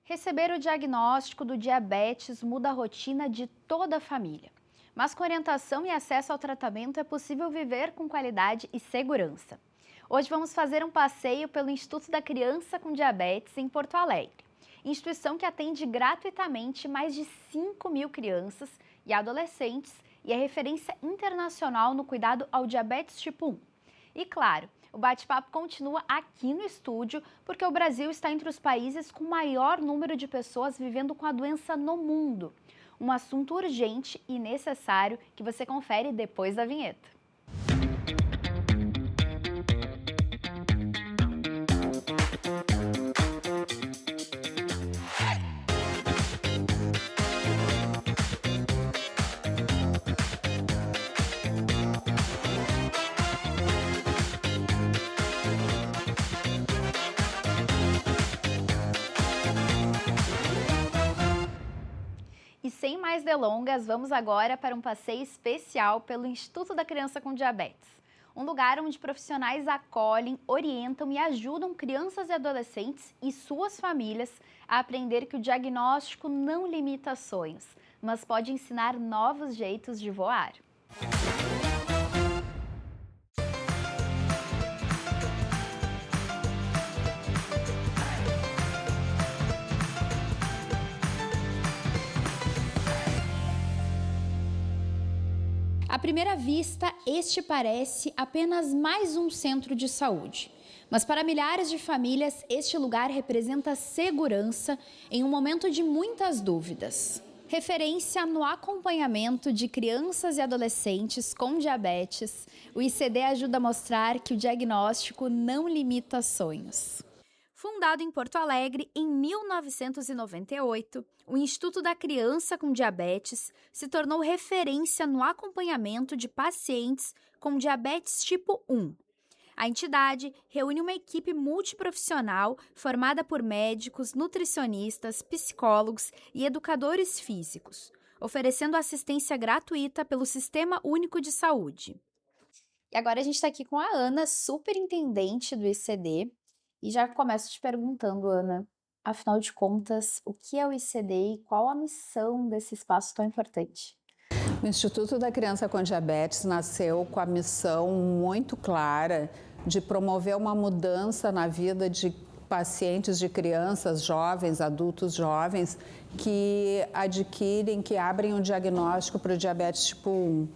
Receber o diagnóstico do diabetes muda a rotina de toda a família. Mas com orientação e acesso ao tratamento é possível viver com qualidade e segurança. Hoje vamos fazer um passeio pelo Instituto da Criança com Diabetes em Porto Alegre. Instituição que atende gratuitamente mais de 5.000 crianças e adolescentes e é referência internacional no cuidado ao diabetes tipo 1. E claro, o bate-papo continua aqui no estúdio, porque o Brasil está entre os países com maior número de pessoas vivendo com a doença no mundo. Um assunto urgente e necessário que você confere depois da vinheta. E sem mais delongas, vamos agora para um passeio especial pelo Instituto da Criança com Diabetes. Um lugar onde profissionais acolhem, orientam e ajudam crianças e adolescentes e suas famílias a aprender que o diagnóstico não limita sonhos, mas pode ensinar novos jeitos de voar. À primeira vista, este parece apenas mais um centro de saúde. Mas para milhares de famílias, este lugar representa segurança em um momento de muitas dúvidas. Referência no acompanhamento de crianças e adolescentes com diabetes, o ICD ajuda a mostrar que o diagnóstico não limita sonhos. Fundado em Porto Alegre em 1998, o Instituto da Criança com Diabetes se tornou referência no acompanhamento de pacientes com diabetes tipo 1. A entidade reúne uma equipe multiprofissional formada por médicos, nutricionistas, psicólogos e educadores físicos, oferecendo assistência gratuita pelo Sistema Único de Saúde. E agora a gente está aqui com a Ana, superintendente do ICD. E já começo te perguntando, Ana, afinal de contas, o que é o ICD e qual a missão desse espaço tão importante? O Instituto da Criança com Diabetes nasceu com a missão muito clara de promover uma mudança na vida de pacientes, de crianças, jovens, adultos jovens que adquirem, que abrem um diagnóstico para o diabetes tipo 1.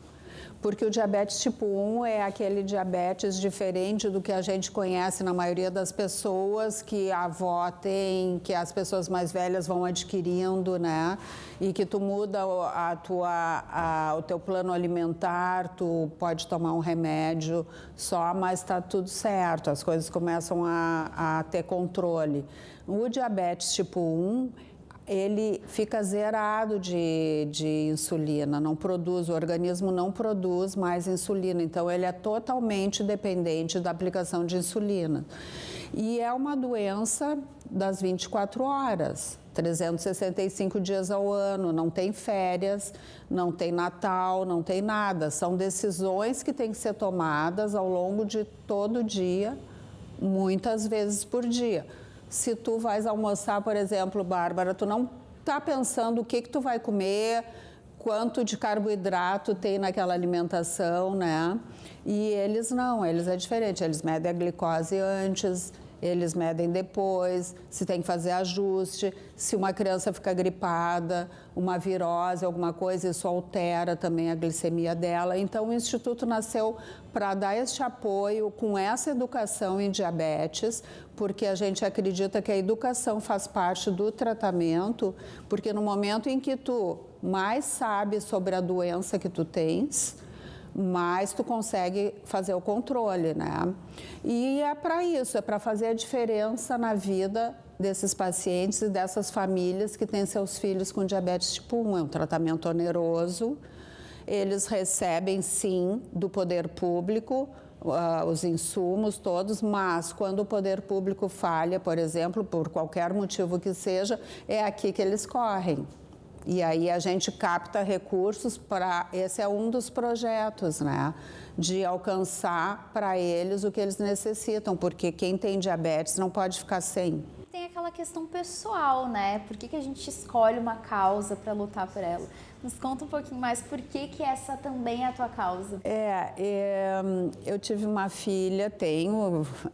Porque o diabetes tipo 1 é aquele diabetes diferente do que a gente conhece na maioria das pessoas, que a avó tem, que as pessoas mais velhas vão adquirindo, né? E que tu muda o teu plano alimentar, tu pode tomar um remédio só, mas está tudo certo, as coisas começam a ter controle. O diabetes tipo 1, ele fica zerado de insulina, não produz, o organismo não produz mais insulina, então ele é totalmente dependente da aplicação de insulina. E é uma doença das 24 horas, 365 dias ao ano, não tem férias, não tem Natal, não tem nada. São decisões que têm que ser tomadas ao longo de todo o dia, muitas vezes por dia. Se tu vais almoçar, por exemplo, Bárbara, tu não tá pensando o que tu vai comer, quanto de carboidrato tem naquela alimentação, né? E eles não, eles é diferente, eles medem a glicose antes, eles medem depois, se tem que fazer ajuste, se uma criança fica gripada, uma virose, alguma coisa, isso altera também a glicemia dela. Então, o Instituto nasceu para dar este apoio com essa educação em diabetes, porque a gente acredita que a educação faz parte do tratamento, porque no momento em que tu mais sabe sobre a doença que tu tens, mas tu consegue fazer o controle, né? E é para isso, é para fazer a diferença na vida desses pacientes e dessas famílias que têm seus filhos com diabetes tipo 1. É um tratamento oneroso, eles recebem sim do poder público os insumos todos, mas quando o poder público falha, por exemplo, por qualquer motivo que seja, é aqui que eles correm. E aí a gente capta recursos para... Esse é um dos projetos, né? De alcançar para eles o que eles necessitam, porque quem tem diabetes não pode ficar sem. tem aquela questão pessoal, né? Por que a gente escolhe uma causa para lutar por ela? Nos conta um pouquinho mais por que essa também é a tua causa. Eu tive uma filha,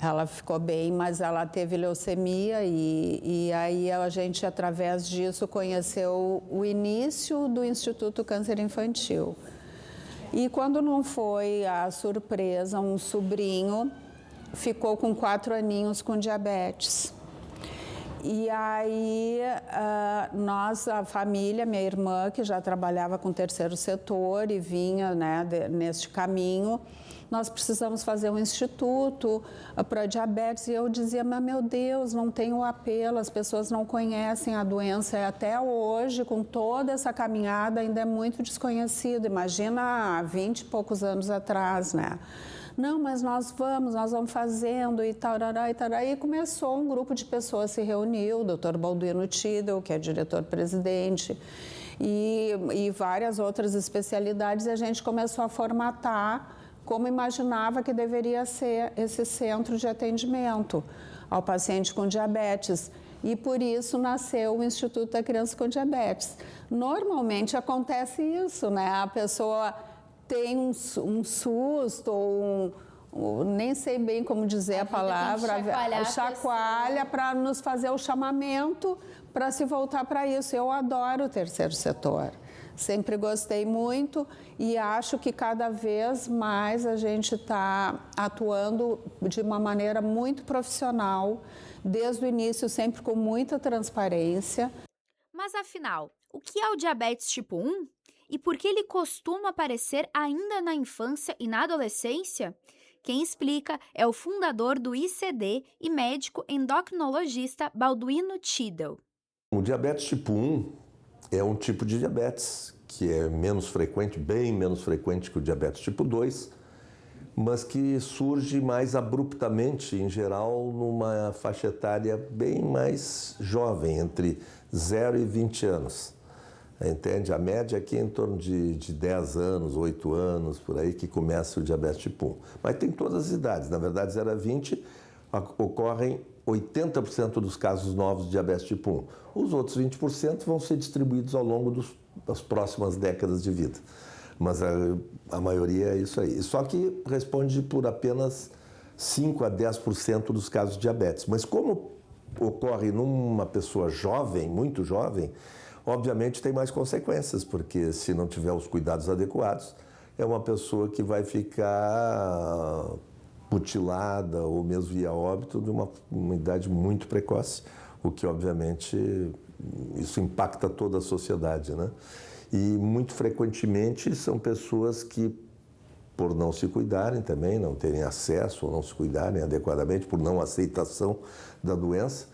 ela ficou bem, mas ela teve leucemia e aí a gente, através disso, conheceu o início do Instituto Câncer Infantil. E quando não foi a surpresa, um sobrinho ficou com 4 aninhos com diabetes. E aí, a família, minha irmã, que já trabalhava com o terceiro setor e vinha, né, neste caminho, nós precisamos fazer um instituto para diabetes. E eu dizia, mas meu Deus, não tem o apelo, as pessoas não conhecem a doença. E até hoje, com toda essa caminhada, ainda é muito desconhecido. Imagina há 20 e poucos anos atrás, né? Não, mas nós vamos fazendo e tarará e tarará. E começou um grupo de pessoas se reuniu, o Dr. Balduino Tidel, que é diretor-presidente, e várias outras especialidades, e a gente começou a formatar como imaginava que deveria ser esse centro de atendimento ao paciente com diabetes. E por isso nasceu o Instituto da Criança com Diabetes. Normalmente acontece isso, né? A pessoa tem um susto ou nem sei bem como dizer a palavra, chacoalha para nos fazer o chamamento para se voltar para isso. Eu adoro o terceiro setor, sempre gostei muito e acho que cada vez mais a gente está atuando de uma maneira muito profissional, desde o início sempre com muita transparência. Mas afinal, o que é o diabetes tipo 1? E por que ele costuma aparecer ainda na infância e na adolescência? Quem explica é o fundador do ICD e médico endocrinologista Balduino Tidel. O diabetes tipo 1 é um tipo de diabetes que é menos frequente, bem menos frequente que o diabetes tipo 2, mas que surge mais abruptamente, em geral, numa faixa etária bem mais jovem, entre 0 e 20 anos. Entende? A média aqui é em torno de 10 anos, 8 anos, por aí, que começa o diabetes tipo 1. Mas tem todas as idades. Na verdade, 0 a 20 ocorrem 80% dos casos novos de diabetes tipo 1. Os outros 20% vão ser distribuídos ao longo das próximas décadas de vida. Mas a maioria é isso aí. Só que responde por apenas 5 a 10% dos casos de diabetes. Mas como ocorre numa pessoa jovem, muito jovem, obviamente tem mais consequências, porque se não tiver os cuidados adequados, é uma pessoa que vai ficar mutilada ou mesmo via óbito de uma idade muito precoce, o que obviamente isso impacta toda a sociedade, né? E muito frequentemente são pessoas que, por não se cuidarem também, não terem acesso ou não se cuidarem adequadamente, por não aceitação da doença,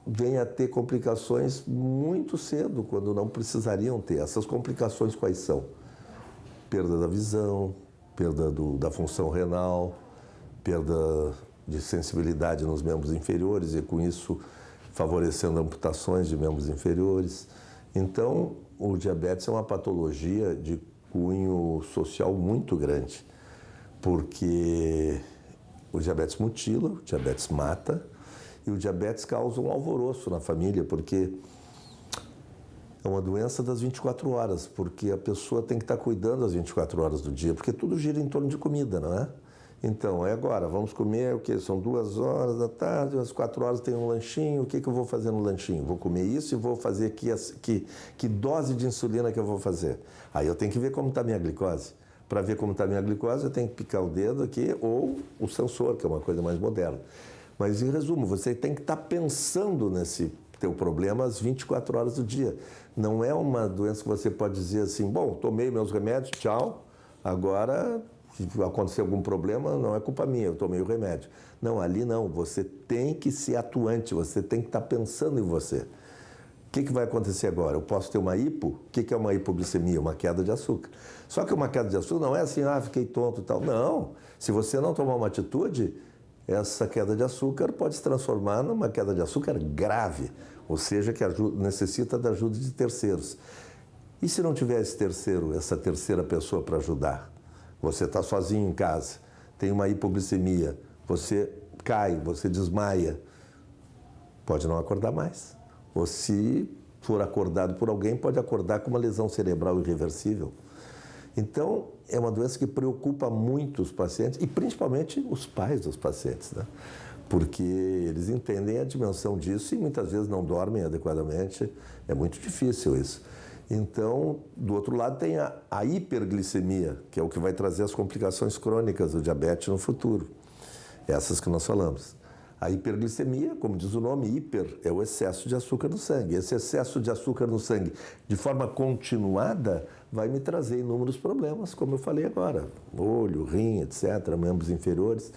vêm a ter complicações muito cedo, quando não precisariam ter. Essas complicações quais são? Perda da visão, perda da função renal, perda de sensibilidade nos membros inferiores e, com isso, favorecendo amputações de membros inferiores. Então, o diabetes é uma patologia de cunho social muito grande, porque o diabetes mutila, o diabetes mata, e o diabetes causa um alvoroço na família, porque é uma doença das 24 horas, porque a pessoa tem que estar cuidando as 24 horas do dia, porque tudo gira em torno de comida, não é? Então, é agora, vamos comer o quê? São 2 horas da tarde, às 4 horas tem um lanchinho, o que eu vou fazer no lanchinho? Vou comer isso e vou fazer que dose de insulina que eu vou fazer? Aí eu tenho que ver como está a minha glicose. Para ver como está a minha glicose, eu tenho que picar o dedo aqui ou o sensor, que é uma coisa mais moderna. Mas, em resumo, você tem que estar pensando nesse teu problema às 24 horas do dia. Não é uma doença que você pode dizer assim, bom, tomei meus remédios, tchau, agora, se acontecer algum problema, não é culpa minha, eu tomei o remédio. Não, ali não, você tem que ser atuante, você tem que estar pensando em você. O que vai acontecer agora? Eu posso ter uma hipo? O que é uma hipoglicemia? Uma queda de açúcar. Só que uma queda de açúcar não é assim, fiquei tonto e tal. Não, se você não tomar uma atitude, essa queda de açúcar pode se transformar numa queda de açúcar grave, ou seja, que necessita da ajuda de terceiros. E se não tiver essa terceira pessoa para ajudar? Você está sozinho em casa, tem uma hipoglicemia, você cai, você desmaia. pode não acordar mais. Ou se for acordado por alguém, pode acordar com uma lesão cerebral irreversível. Então, é uma doença que preocupa muito os pacientes e principalmente os pais dos pacientes, né? Porque eles entendem a dimensão disso e muitas vezes não dormem adequadamente. É muito difícil isso. Então, do outro lado tem a hiperglicemia, que é o que vai trazer as complicações crônicas do diabetes no futuro. Essas que nós falamos. A hiperglicemia, como diz o nome, hiper, é o excesso de açúcar no sangue. Esse excesso de açúcar no sangue, de forma continuada, vai me trazer inúmeros problemas, como eu falei agora. Olho, rim, etc., membros inferiores.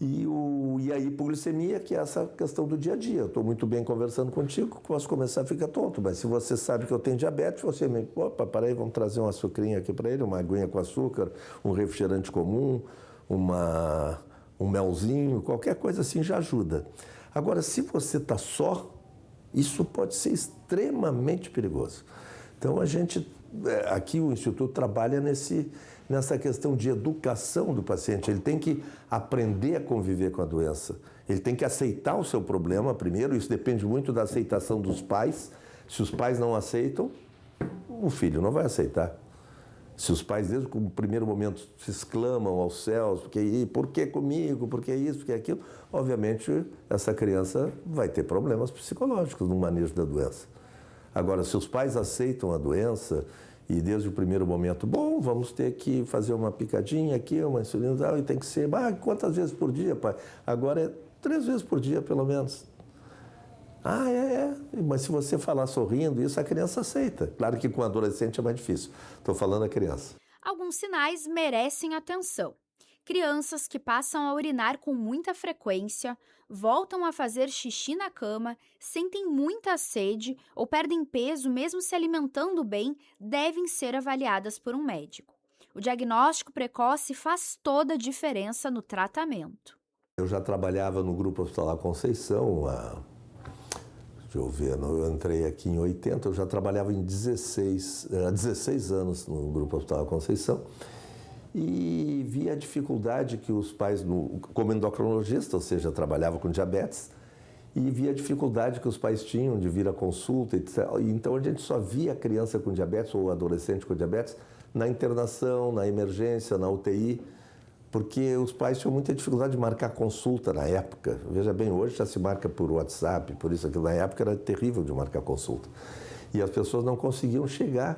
E a hipoglicemia, que é essa questão do dia a dia. Eu estou muito bem conversando contigo, posso começar a ficar tonto, mas se você sabe que eu tenho diabetes, você me... Opa, peraí, vamos trazer um açucrinho aqui para ele, uma aguinha com açúcar, um refrigerante comum, um melzinho, qualquer coisa assim já ajuda. Agora, se você está só, isso pode ser extremamente perigoso. Então, aqui o Instituto trabalha nessa questão de educação do paciente. Ele tem que aprender a conviver com a doença. Ele tem que aceitar o seu problema primeiro, isso depende muito da aceitação dos pais. Se os pais não aceitam, o filho não vai aceitar. Se os pais, desde o primeiro momento, se exclamam aos céus, por que comigo, por que isso, por que aquilo, obviamente essa criança vai ter problemas psicológicos no manejo da doença. Agora, se os pais aceitam a doença e desde o primeiro momento, bom, vamos ter que fazer uma picadinha aqui, uma insulina, e tem que ser, quantas vezes por dia, pai? Agora é 3 vezes por dia, pelo menos. Mas se você falar sorrindo, isso a criança aceita. Claro que com adolescente é mais difícil. Estou falando a criança. Alguns sinais merecem atenção. Crianças que passam a urinar com muita frequência, voltam a fazer xixi na cama, sentem muita sede ou perdem peso mesmo se alimentando bem, devem ser avaliadas por um médico. O diagnóstico precoce faz toda a diferença no tratamento. Eu já trabalhava no Grupo Hospitalar Conceição, eu entrei aqui em 80, eu já trabalhava há 16 anos no Grupo Hospitalar Conceição e vi a dificuldade que os pais, como endocrinologista, ou seja, trabalhava com diabetes, e vi a dificuldade que os pais tinham de vir à consulta, etc. Então a gente só via a criança com diabetes ou adolescente com diabetes na internação, na emergência, na UTI, porque os pais tinham muita dificuldade de marcar consulta na época. Veja bem, hoje já se marca por WhatsApp, por isso aquilo. Na época era terrível de marcar consulta. E as pessoas não conseguiam chegar.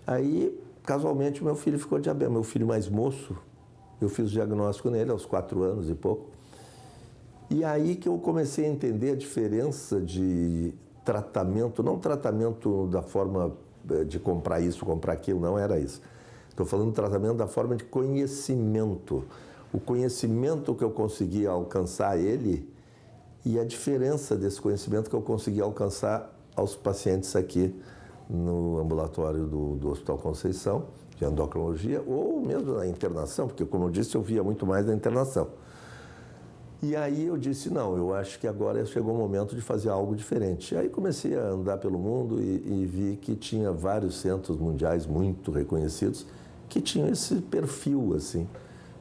Aí, casualmente, meu filho ficou diabético. Meu filho mais moço, eu fiz o diagnóstico nele aos 4 anos e pouco. E aí que eu comecei a entender a diferença de tratamento, não tratamento da forma de comprar isso, comprar aquilo, não era isso. Estou falando do tratamento da forma de conhecimento. O conhecimento que eu consegui alcançar ele e a diferença desse conhecimento que eu consegui alcançar aos pacientes aqui no ambulatório do Hospital Conceição, de endocrinologia, ou mesmo na internação, porque, como eu disse, eu via muito mais na internação. E aí eu disse, não, eu acho que agora chegou o momento de fazer algo diferente. E aí comecei a andar pelo mundo e vi que tinha vários centros mundiais muito reconhecidos que tinham esse perfil, assim,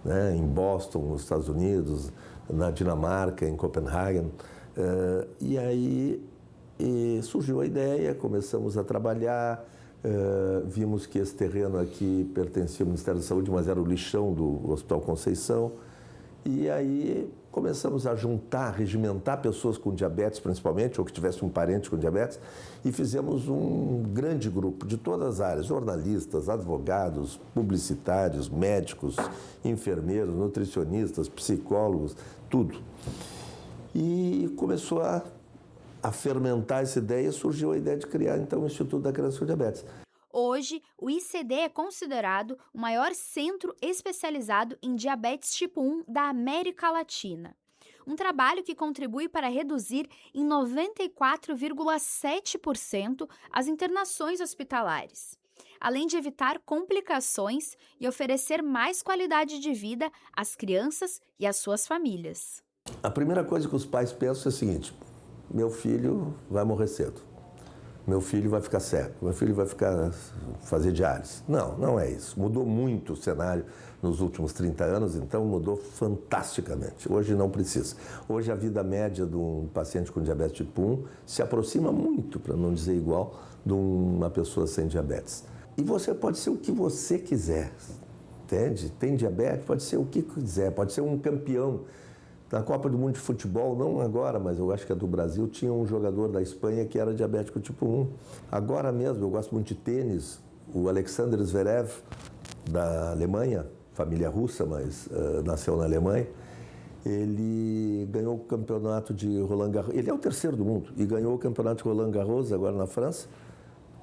né? Em Boston, nos Estados Unidos, na Dinamarca, em Copenhague. E aí surgiu a ideia, começamos a trabalhar, vimos que esse terreno aqui pertencia ao Ministério da Saúde, mas era o lixão do Hospital Conceição. E aí começamos a juntar, regimentar pessoas com diabetes, principalmente, ou que tivessem um parente com diabetes, e fizemos um grande grupo de todas as áreas, jornalistas, advogados, publicitários, médicos, enfermeiros, nutricionistas, psicólogos, tudo. E começou a fermentar essa ideia e surgiu a ideia de criar, então, o Instituto da Criança com Diabetes. Hoje, o ICD é considerado o maior centro especializado em diabetes tipo 1 da América Latina. Um trabalho que contribui para reduzir em 94,7% as internações hospitalares, além de evitar complicações e oferecer mais qualidade de vida às crianças e às suas famílias. A primeira coisa que os pais pensam é o seguinte: meu filho vai morrer cedo. meu filho vai ficar cego, meu filho vai fazer diálise. Não, não é isso. Mudou muito o cenário nos últimos 30 anos, então mudou fantasticamente. Hoje não precisa. Hoje a vida média de um paciente com diabetes tipo 1 se aproxima muito, para não dizer igual, de uma pessoa sem diabetes. E você pode ser o que você quiser, entende? Tem diabetes, pode ser o que quiser, pode ser um campeão. Na Copa do Mundo de Futebol, não agora, mas eu acho que é do Brasil, tinha um jogador da Espanha que era diabético tipo 1. Agora mesmo, eu gosto muito de tênis, o Alexander Zverev, da Alemanha, família russa, mas nasceu na Alemanha, ele ganhou o campeonato de Roland Garros, ele é o terceiro do mundo, e ganhou o campeonato de Roland Garros agora na França,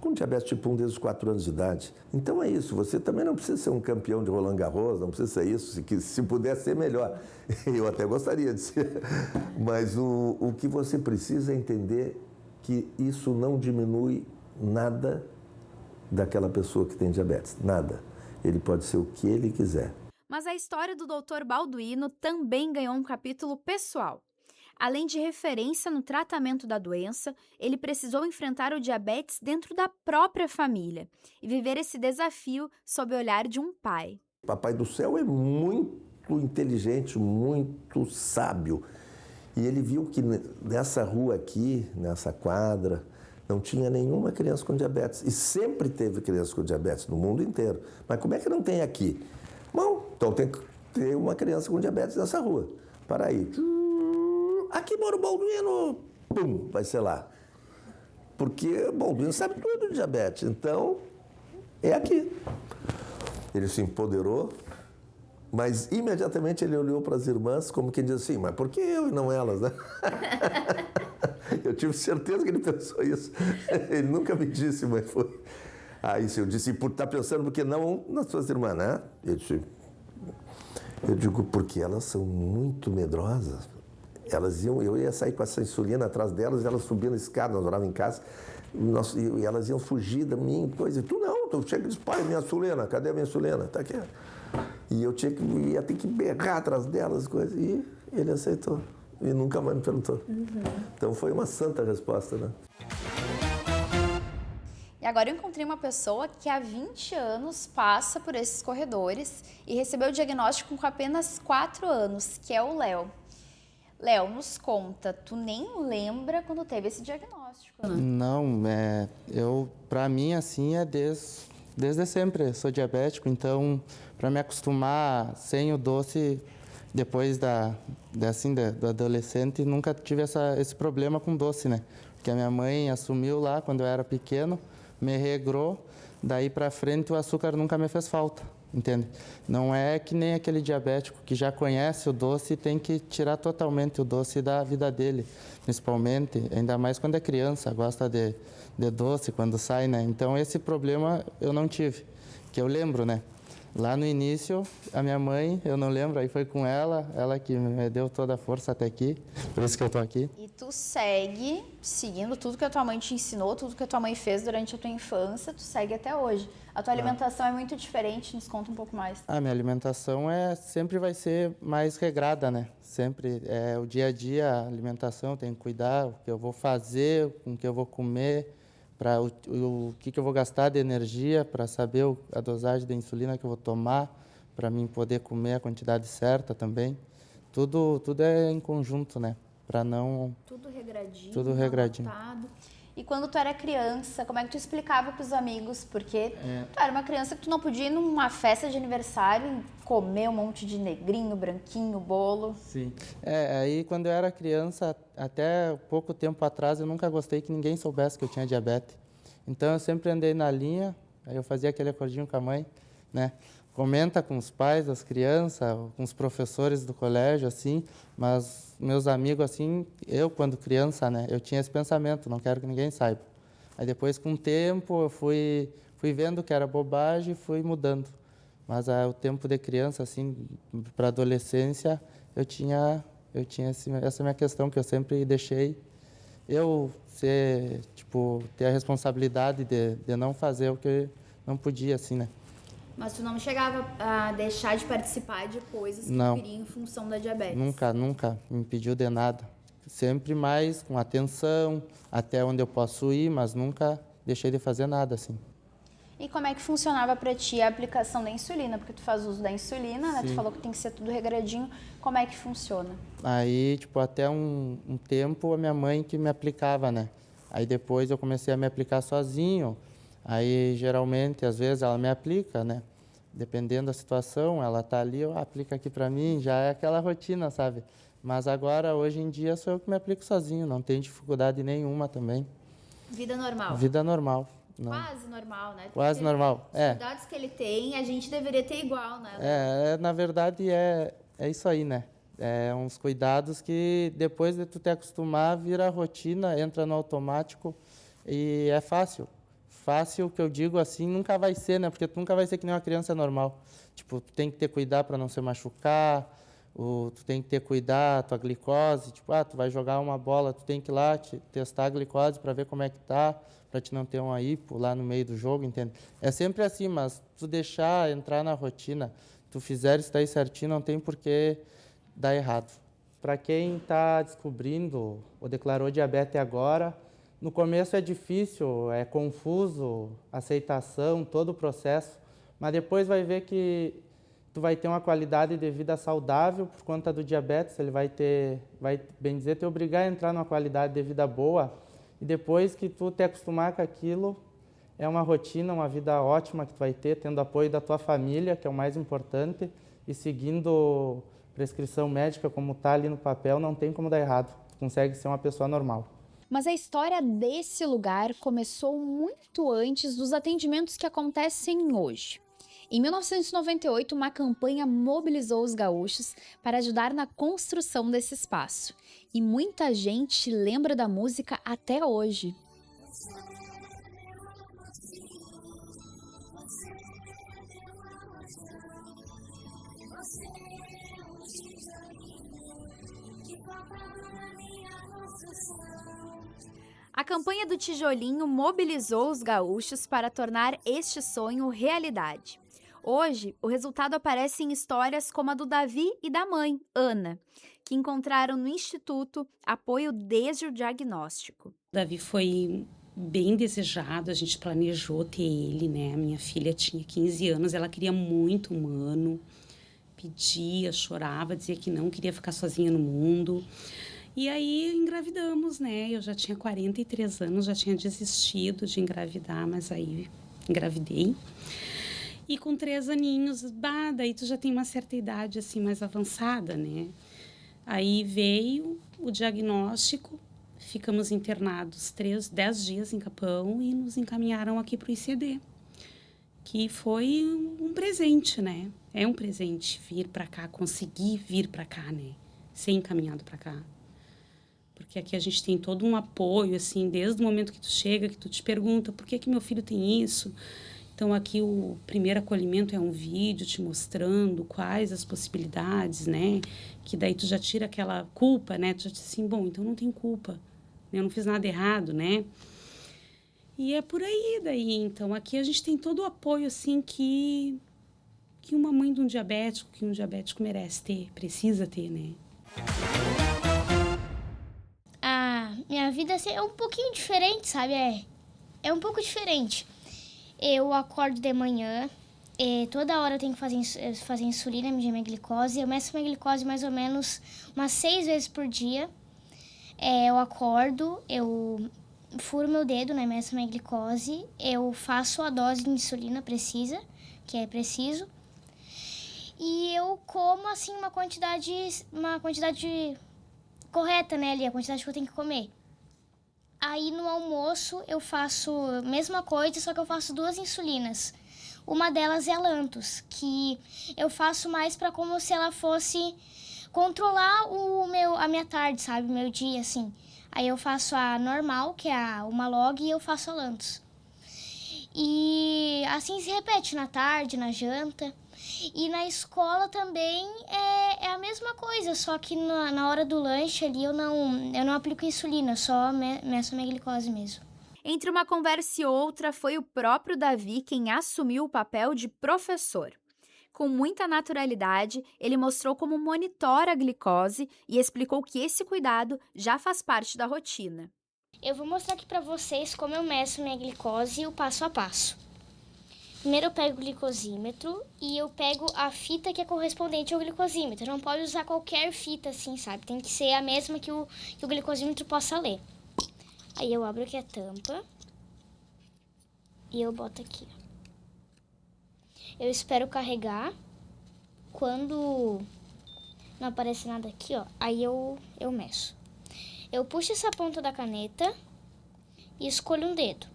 com diabetes tipo 1 desde os 4 anos de idade. Então é isso, você também não precisa ser um campeão de Roland Garros, não precisa ser isso, se puder ser melhor. Eu até gostaria de ser. Mas o que você precisa é entender que isso não diminui nada daquela pessoa que tem diabetes, nada. Ele pode ser o que ele quiser. Mas a história do Dr. Balduino também ganhou um capítulo pessoal. Além de referência no tratamento da doença, ele precisou enfrentar o diabetes dentro da própria família e viver esse desafio sob o olhar de um pai. Papai do Céu é muito inteligente, muito sábio. E ele viu que nessa rua aqui, nessa quadra, não tinha nenhuma criança com diabetes. E sempre teve criança com diabetes no mundo inteiro. Mas como é que não tem aqui? Bom, então tem que ter uma criança com diabetes nessa rua. Para aí. Aqui mora o Balduino, pum, vai ser lá. Porque o Balduino sabe tudo de diabetes, então é aqui. Ele se empoderou, mas imediatamente ele olhou para as irmãs como quem diz assim, mas por que eu e não elas, né? Eu tive certeza que ele pensou isso. Ele nunca me disse, mas foi. Aí eu disse, tá pensando por que não nas suas irmãs, né? Eu digo, porque elas são muito medrosas. Eu ia sair com essa insulina atrás delas, elas subiam a escada, nós morávamos em casa, e elas iam fugir da minha coisa. E tu não, tu chega e diz, pai, minha insulina, cadê a minha insulina? Tá aqui. E eu ia ter que berrar atrás delas, coisas, e ele aceitou. E nunca mais me perguntou. Então foi uma santa resposta, né? E agora eu encontrei uma pessoa que há 20 anos passa por esses corredores e recebeu o diagnóstico com apenas 4 anos, que é o Léo. Léo, nos conta, tu nem lembra quando teve esse diagnóstico, né? Não, pra mim, assim, é desde sempre. Eu sou diabético, então, para me acostumar sem o doce, depois do adolescente, nunca tive esse problema com doce, né? Porque a minha mãe assumiu lá, quando eu era pequeno, me regrou, daí para frente o açúcar nunca me fez falta. Entende? Não é que nem aquele diabético que já conhece o doce e tem que tirar totalmente o doce da vida dele, principalmente, ainda mais quando é criança, gosta de doce quando sai, né? Então esse problema eu não tive, que eu lembro, né? Lá no início, a minha mãe, eu não lembro, aí foi com ela que me deu toda a força até aqui, por isso que eu tô aqui. E tu segue seguindo tudo que a tua mãe te ensinou, tudo que a tua mãe fez durante a tua infância, tu segue até hoje. A tua alimentação é muito diferente, nos conta um pouco mais. A minha alimentação sempre vai ser mais regrada, né? Sempre, o dia a dia, a alimentação, tem que cuidar, o que eu vou fazer, com o que eu vou comer, para o que eu vou gastar de energia, para saber a dosagem da insulina que eu vou tomar, para mim poder comer a quantidade certa também. Tudo é em conjunto, né? Para não... Tudo regradinho. Tudo regradinho. Anotado. E quando tu era criança, como é que tu explicava para os amigos? Porque tu era uma criança que tu não podia ir numa festa de aniversário e comer um monte de negrinho, branquinho, bolo. Sim. Aí quando eu era criança, até pouco tempo atrás, eu nunca gostei que ninguém soubesse que eu tinha diabetes. Então eu sempre andei na linha, aí eu fazia aquele acordinho com a mãe, né? Comenta com os pais das crianças, com os professores do colégio, assim, mas meus amigos, assim, eu quando criança, né, eu tinha esse pensamento, não quero que ninguém saiba. Aí depois, com o tempo, eu fui vendo que era bobagem e fui mudando. Mas o tempo de criança, assim, para adolescência, eu tinha essa minha questão que eu sempre deixei. Eu ter a responsabilidade de não fazer o que não podia, assim, né? Mas tu não chegava a deixar de participar de coisas que tu queria em função da diabetes? Nunca me impediu de nada. sempre mais com atenção, até onde eu posso ir, mas nunca deixei de fazer nada, assim. E como é que funcionava para ti a aplicação da insulina? Porque tu faz uso da insulina, né? Tu falou que tem que ser tudo regradinho. Como é que funciona? Aí, tipo, até um tempo a minha mãe que me aplicava, né? Aí depois eu comecei a me aplicar sozinho. Aí, geralmente, às vezes ela me aplica, né? Dependendo da situação, ela tá ali, eu aplico aqui para mim, já é aquela rotina, sabe? Mas agora, hoje em dia, sou eu que me aplico sozinho, não tenho dificuldade nenhuma também. Vida normal. Vida normal. Não. Quase normal, né? Quase normal, Os cuidados que ele tem, a gente deveria ter igual, né? Na verdade, é isso aí, né? É uns cuidados que depois de tu te acostumar, vira rotina, entra no automático e é fácil. Fácil, que eu digo assim, nunca vai ser, né? Porque tu nunca vai ser que nem uma criança normal. Tipo, tu tem que ter cuidado para não se machucar, tu tem que ter cuidado, tua glicose, tipo, tu vai jogar uma bola, tu tem que ir lá testar a glicose para ver como é que tá, para te não ter uma hipo lá no meio do jogo, entende? É sempre assim, mas tu deixar entrar na rotina, tu fizer isso daí certinho, não tem por que dar errado. Para quem está descobrindo ou declarou diabetes agora, no começo é difícil, é confuso, aceitação, todo o processo, mas depois vai ver que tu vai ter uma qualidade de vida saudável por conta do diabetes, ele vai, bem dizer, te obrigar a entrar numa qualidade de vida boa, e depois que tu te acostumar com aquilo, é uma rotina, uma vida ótima que tu vai ter, tendo apoio da tua família, que é o mais importante, e seguindo prescrição médica como está ali no papel, não tem como dar errado, tu consegue ser uma pessoa normal. Mas a história desse lugar começou muito antes dos atendimentos que acontecem hoje. Em 1998, uma campanha mobilizou os gaúchos para ajudar na construção desse espaço. E muita gente lembra da música até hoje. A campanha do Tijolinho mobilizou os gaúchos para tornar este sonho realidade. Hoje, o resultado aparece em histórias como a do Davi e da mãe, Ana, que encontraram no Instituto apoio desde o diagnóstico. O Davi foi bem desejado, a gente planejou ter ele, né? A minha filha tinha 15 anos, ela queria muito humano, pedia, chorava, dizia que não queria ficar sozinha no mundo. E aí engravidamos, né? Eu já tinha 43 anos, já tinha desistido de engravidar, mas aí engravidei. E com 3 aninhos, daí tu já tem uma certa idade assim mais avançada, né? Aí veio o diagnóstico, ficamos internados 10 dias em Capão e nos encaminharam aqui para o ICD, que foi um presente, né? É um presente vir para cá, conseguir vir para cá, né? Ser encaminhado para cá. Porque aqui a gente tem todo um apoio, assim, desde o momento que tu chega, que tu te pergunta por que meu filho tem isso. Então, aqui o primeiro acolhimento é um vídeo te mostrando quais as possibilidades, né? Que daí tu já tira aquela culpa, né? Tu já diz assim, bom, então não tem culpa, né? Eu não fiz nada errado, né? E é por aí daí. Então, aqui a gente tem todo o apoio, assim, que uma mãe de um diabético merece ter, precisa ter, né? Minha vida assim, é um pouquinho diferente, sabe? É um pouco diferente. Eu acordo de manhã, toda hora eu tenho que fazer insulina, medir minha glicose. Eu meço minha glicose mais ou menos umas 6 vezes por dia. Eu acordo, eu furo meu dedo, né? Meço minha glicose. Eu faço a dose de insulina precisa, que é preciso. E eu como, assim, uma quantidade correta, né? Ali, a quantidade que eu tenho que comer. Aí no almoço eu faço a mesma coisa, só que eu faço 2 insulinas. Uma delas é a Lantus, que eu faço mais para como se ela fosse controlar a minha tarde, sabe? O meu dia, assim. Aí eu faço a normal, que é uma log, e eu faço a Lantus. E assim se repete na tarde, na janta. E na escola também é a mesma coisa, só que na hora do lanche ali eu não aplico insulina, eu só meço a minha glicose mesmo. Entre uma conversa e outra, foi o próprio Davi quem assumiu o papel de professor. Com muita naturalidade, ele mostrou como monitora a glicose e explicou que esse cuidado já faz parte da rotina. Eu vou mostrar aqui para vocês como eu meço minha glicose e o passo a passo. Primeiro eu pego o glicosímetro e eu pego a fita que é correspondente ao glicosímetro. Não pode usar qualquer fita assim, sabe? Tem que ser a mesma que o glicosímetro possa ler. Aí eu abro aqui a tampa e eu boto aqui. Eu espero carregar. Quando não aparece nada aqui, ó, aí eu meço. Eu puxo essa ponta da caneta e escolho um dedo.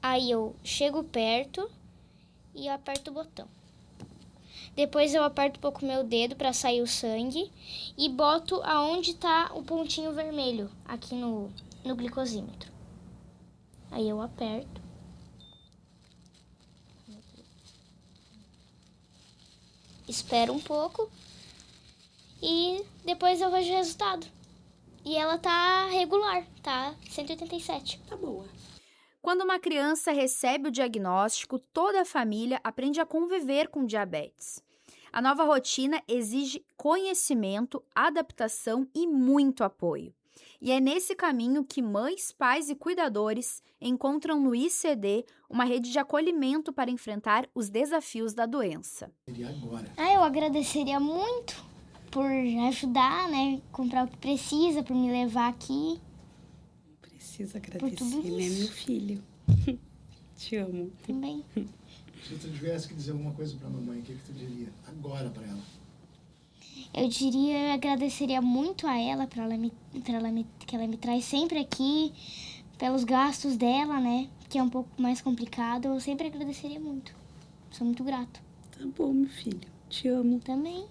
Aí eu chego perto e eu aperto o botão. Depois eu aperto um pouco meu dedo para sair o sangue e boto aonde tá o pontinho vermelho, aqui no glicosímetro. Aí eu aperto. Espero um pouco e depois eu vejo o resultado. E ela tá regular, tá 187. Tá boa. Quando uma criança recebe o diagnóstico, toda a família aprende a conviver com diabetes. A nova rotina exige conhecimento, adaptação e muito apoio. E é nesse caminho que mães, pais e cuidadores encontram no ICD uma rede de acolhimento para enfrentar os desafios da doença. Eu agradeceria muito por ajudar, né? Comprar o que precisa, por me levar aqui. Preciso agradecer, né, meu filho? Te amo. Também. Se tu tivesse que dizer alguma coisa pra mamãe, o que tu diria agora pra ela? Eu agradeceria muito a ela, que ela me traz sempre aqui, pelos gastos dela, né? Que é um pouco mais complicado. Eu sempre agradeceria muito. Sou muito grato. Tá bom, meu filho. Te amo. Também.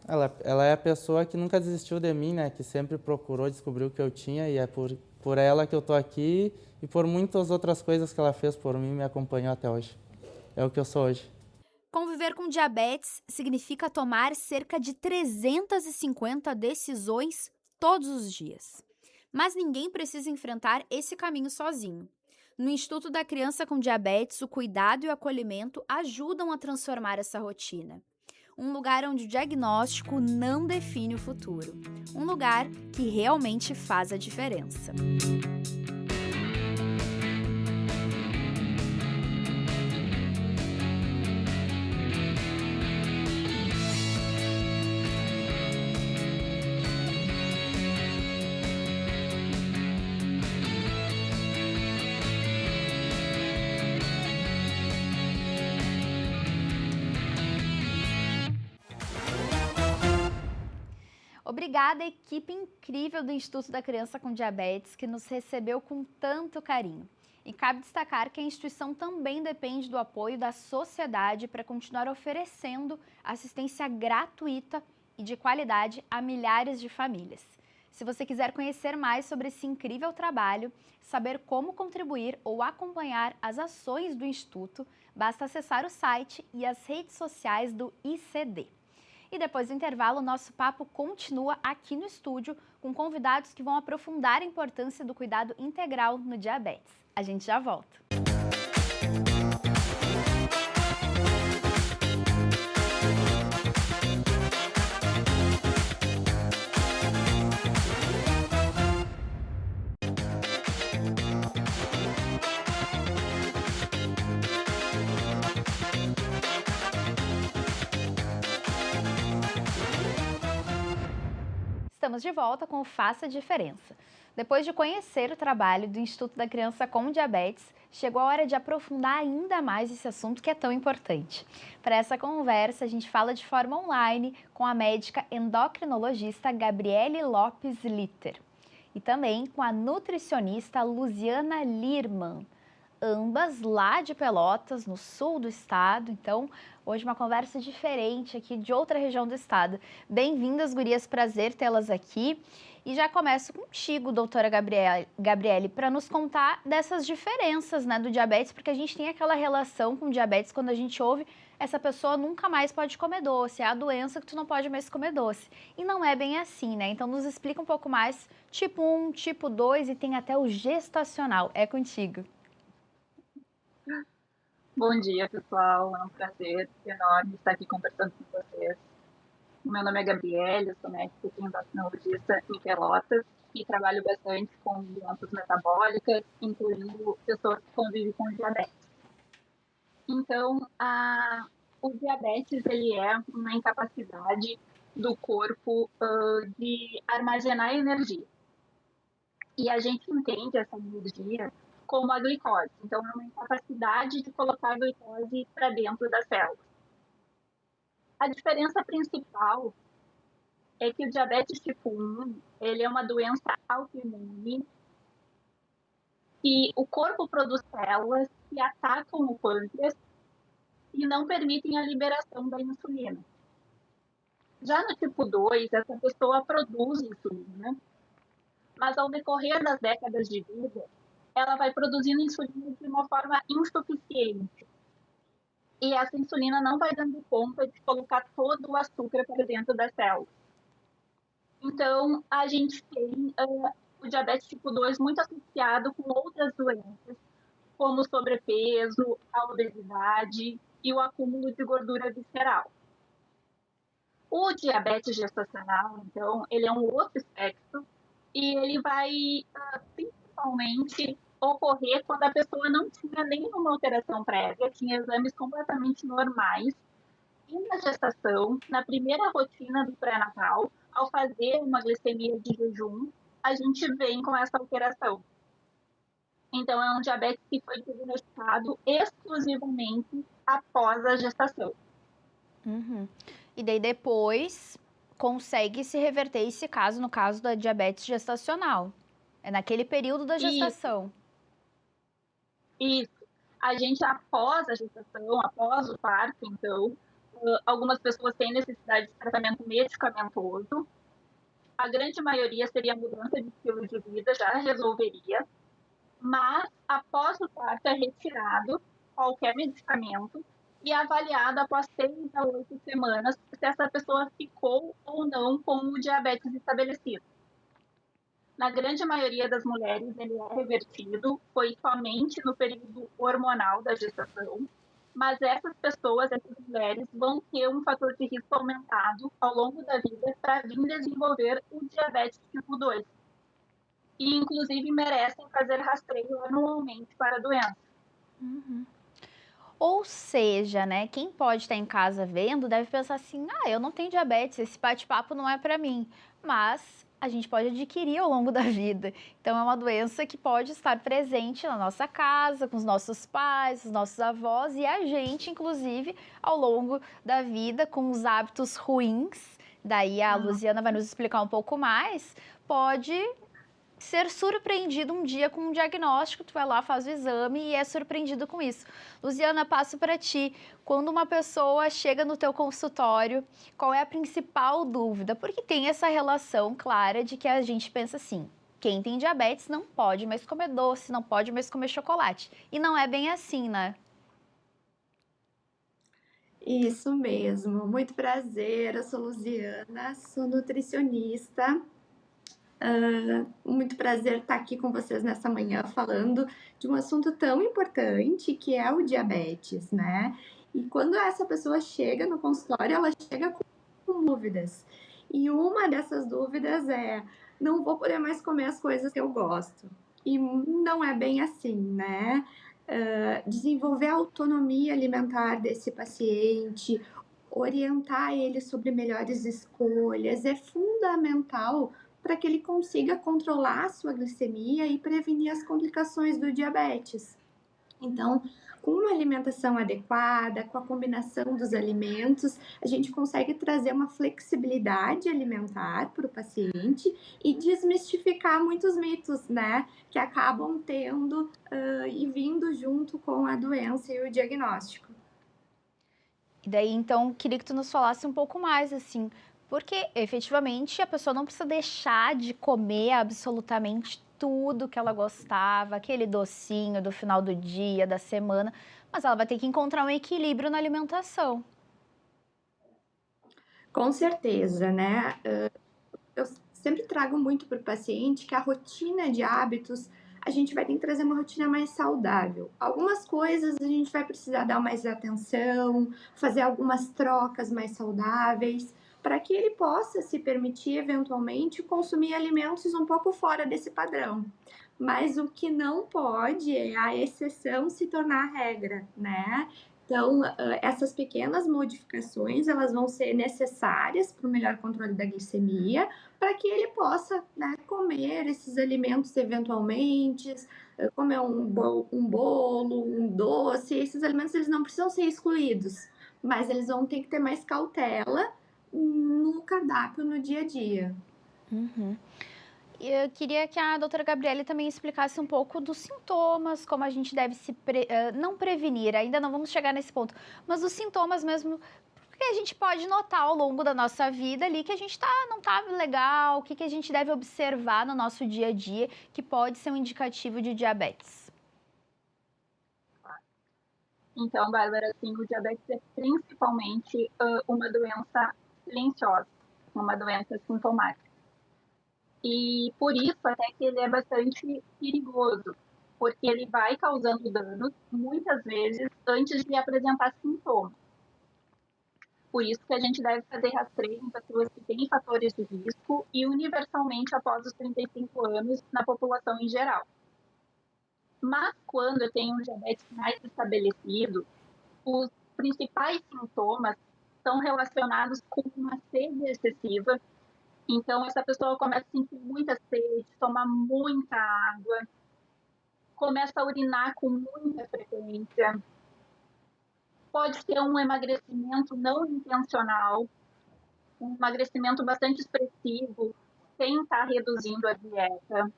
Ela é a pessoa que nunca desistiu de mim, né? Que sempre procurou descobrir o que eu tinha e é por ela que eu tô aqui e por muitas outras coisas que ela fez por mim e me acompanhou até hoje. É o que eu sou hoje. Conviver com diabetes significa tomar cerca de 350 decisões todos os dias. Mas ninguém precisa enfrentar esse caminho sozinho. No Instituto da Criança com Diabetes, o cuidado e o acolhimento ajudam a transformar essa rotina. Um lugar onde o diagnóstico não define o futuro. Um lugar que realmente faz a diferença. Obrigada à equipe incrível do Instituto da Criança com Diabetes que nos recebeu com tanto carinho. E cabe destacar que a instituição também depende do apoio da sociedade para continuar oferecendo assistência gratuita e de qualidade a milhares de famílias. Se você quiser conhecer mais sobre esse incrível trabalho, saber como contribuir ou acompanhar as ações do Instituto, basta acessar o site e as redes sociais do ICD. E depois do intervalo, o nosso papo continua aqui no estúdio com convidados que vão aprofundar a importância do cuidado integral no diabetes. A gente já volta. Estamos de volta com o Faça a Diferença. Depois de conhecer o trabalho do Instituto da Criança com Diabetes, chegou a hora de aprofundar ainda mais esse assunto que é tão importante. Para essa conversa, a gente fala de forma online com a médica endocrinologista Gabriele Lopes Litter e também com a nutricionista Luziana Lirman, ambas lá de Pelotas, no sul do estado. Então, hoje uma conversa diferente aqui de outra região do estado. Bem-vindas, gurias, prazer tê-las aqui. E já começo contigo, doutora Gabriele, para nos contar dessas diferenças, né, do diabetes, porque a gente tem aquela relação com diabetes quando a gente ouve essa pessoa nunca mais pode comer doce, é a doença que tu não pode mais comer doce. E não é bem assim, né? Então nos explica um pouco mais, tipo 1, tipo 2 e tem até o gestacional. É contigo. Bom dia, pessoal. É um prazer enorme estar aqui conversando com vocês. O meu nome é Gabriele, eu sou médica e endocrinologista em Pelotas e trabalho bastante com doenças metabólicas, incluindo pessoas que convivem com diabetes. Então, o diabetes ele é uma incapacidade do corpo de armazenar energia. E a gente entende essa energia como a glicose. Então, é uma incapacidade de colocar a glicose para dentro das células. A diferença principal é que o diabetes tipo 1, ele é uma doença autoimune e o corpo produz células que atacam o pâncreas e não permitem a liberação da insulina. Já no tipo 2, essa pessoa produz insulina, mas ao decorrer das décadas de vida, ela vai produzindo insulina de uma forma insuficiente. E essa insulina não vai dando conta de colocar todo o açúcar para dentro das células. Então, a gente tem o diabetes tipo 2 muito associado com outras doenças, como o sobrepeso, a obesidade e o acúmulo de gordura visceral. O diabetes gestacional, então, ele é um outro espectro e ele vai principalmente ocorrer quando a pessoa não tinha nenhuma alteração prévia, tinha exames completamente normais. E na gestação, na primeira rotina do pré-natal, ao fazer uma glicemia de jejum, a gente vem com essa alteração. Então, é um diabetes que foi diagnosticado exclusivamente após a gestação. Uhum. E daí depois consegue se reverter esse caso, no caso da diabetes gestacional. É naquele período da gestação. Isso. A gente, após a gestação, após o parto, então, algumas pessoas têm necessidade de tratamento medicamentoso. A grande maioria seria mudança de estilo de vida, já resolveria. Mas, após o parto, é retirado qualquer medicamento e avaliado após 6 a 8 semanas se essa pessoa ficou ou não com o diabetes estabelecido. Na grande maioria das mulheres, ele é revertido, foi somente no período hormonal da gestação, mas essas pessoas, essas mulheres, vão ter um fator de risco aumentado ao longo da vida para vir desenvolver o diabetes tipo 2. E, inclusive, merecem fazer rastreio anualmente para a doença. Uhum. Ou seja, né, quem pode estar em casa vendo deve pensar assim, eu não tenho diabetes, esse bate-papo não é para mim. Mas a gente pode adquirir ao longo da vida. Então é uma doença que pode estar presente na nossa casa, com os nossos pais, os nossos avós e a gente, inclusive, ao longo da vida, com os hábitos ruins. Daí a Luziana vai nos explicar um pouco mais. Pode ser surpreendido um dia com um diagnóstico, tu vai lá, faz o exame e é surpreendido com isso. Luziana, passo para ti. Quando uma pessoa chega no teu consultório, qual é a principal dúvida? Porque tem essa relação clara de que a gente pensa assim, quem tem diabetes não pode mais comer doce, não pode mais comer chocolate. E não é bem assim, né? Isso mesmo. Muito prazer, eu sou Luziana, sou nutricionista. Muito prazer estar aqui com vocês nessa manhã falando de um assunto tão importante que é o diabetes, né? E quando essa pessoa chega no consultório, ela chega com dúvidas. E uma dessas dúvidas é: não vou poder mais comer as coisas que eu gosto. E não é bem assim, né? Desenvolver a autonomia alimentar desse paciente, orientar ele sobre melhores escolhas é fundamental para que ele consiga controlar a sua glicemia e prevenir as complicações do diabetes. Então, com uma alimentação adequada, com a combinação dos alimentos, a gente consegue trazer uma flexibilidade alimentar para o paciente e desmistificar muitos mitos, né, que acabam tendo e vindo junto com a doença e o diagnóstico. E daí, então, queria que tu nos falasse um pouco mais, assim, porque efetivamente a pessoa não precisa deixar de comer absolutamente tudo que ela gostava, aquele docinho do final do dia, da semana, mas ela vai ter que encontrar um equilíbrio na alimentação. Com certeza, né? Eu sempre trago muito para o paciente que a rotina de hábitos a gente vai ter que trazer uma rotina mais saudável. Algumas coisas a gente vai precisar dar mais atenção, fazer algumas trocas mais saudáveis, para que ele possa se permitir, eventualmente, consumir alimentos um pouco fora desse padrão. Mas o que não pode é a exceção se tornar regra, né? Então, essas pequenas modificações, elas vão ser necessárias para o melhor controle da glicemia, para que ele possa, né, comer esses alimentos eventualmente, comer um bolo, um doce. Esses alimentos eles não precisam ser excluídos, mas eles vão ter que ter mais cautela no cardápio no dia a dia. Eu queria que a doutora Gabriele também explicasse um pouco dos sintomas, como a gente deve não prevenir, ainda não vamos chegar nesse ponto, mas os sintomas mesmo, que a gente pode notar ao longo da nossa vida ali que a gente não tá legal, o que a gente deve observar no nosso dia a dia que pode ser um indicativo de diabetes. Então, Bárbara, assim, o diabetes é principalmente uma doença silenciosa, uma doença sintomática. E por isso até que ele é bastante perigoso, porque ele vai causando danos, muitas vezes, antes de apresentar sintomas. Por isso que a gente deve fazer rastreio em pessoas que têm fatores de risco e universalmente após os 35 anos na população em geral. Mas quando eu tenho um diabetes mais estabelecido, os principais sintomas estão relacionados com uma sede excessiva. Então, essa pessoa começa a sentir muita sede, tomar muita água, começa a urinar com muita frequência. Pode ter um emagrecimento não intencional, um emagrecimento bastante expressivo, sem estar reduzindo a dieta.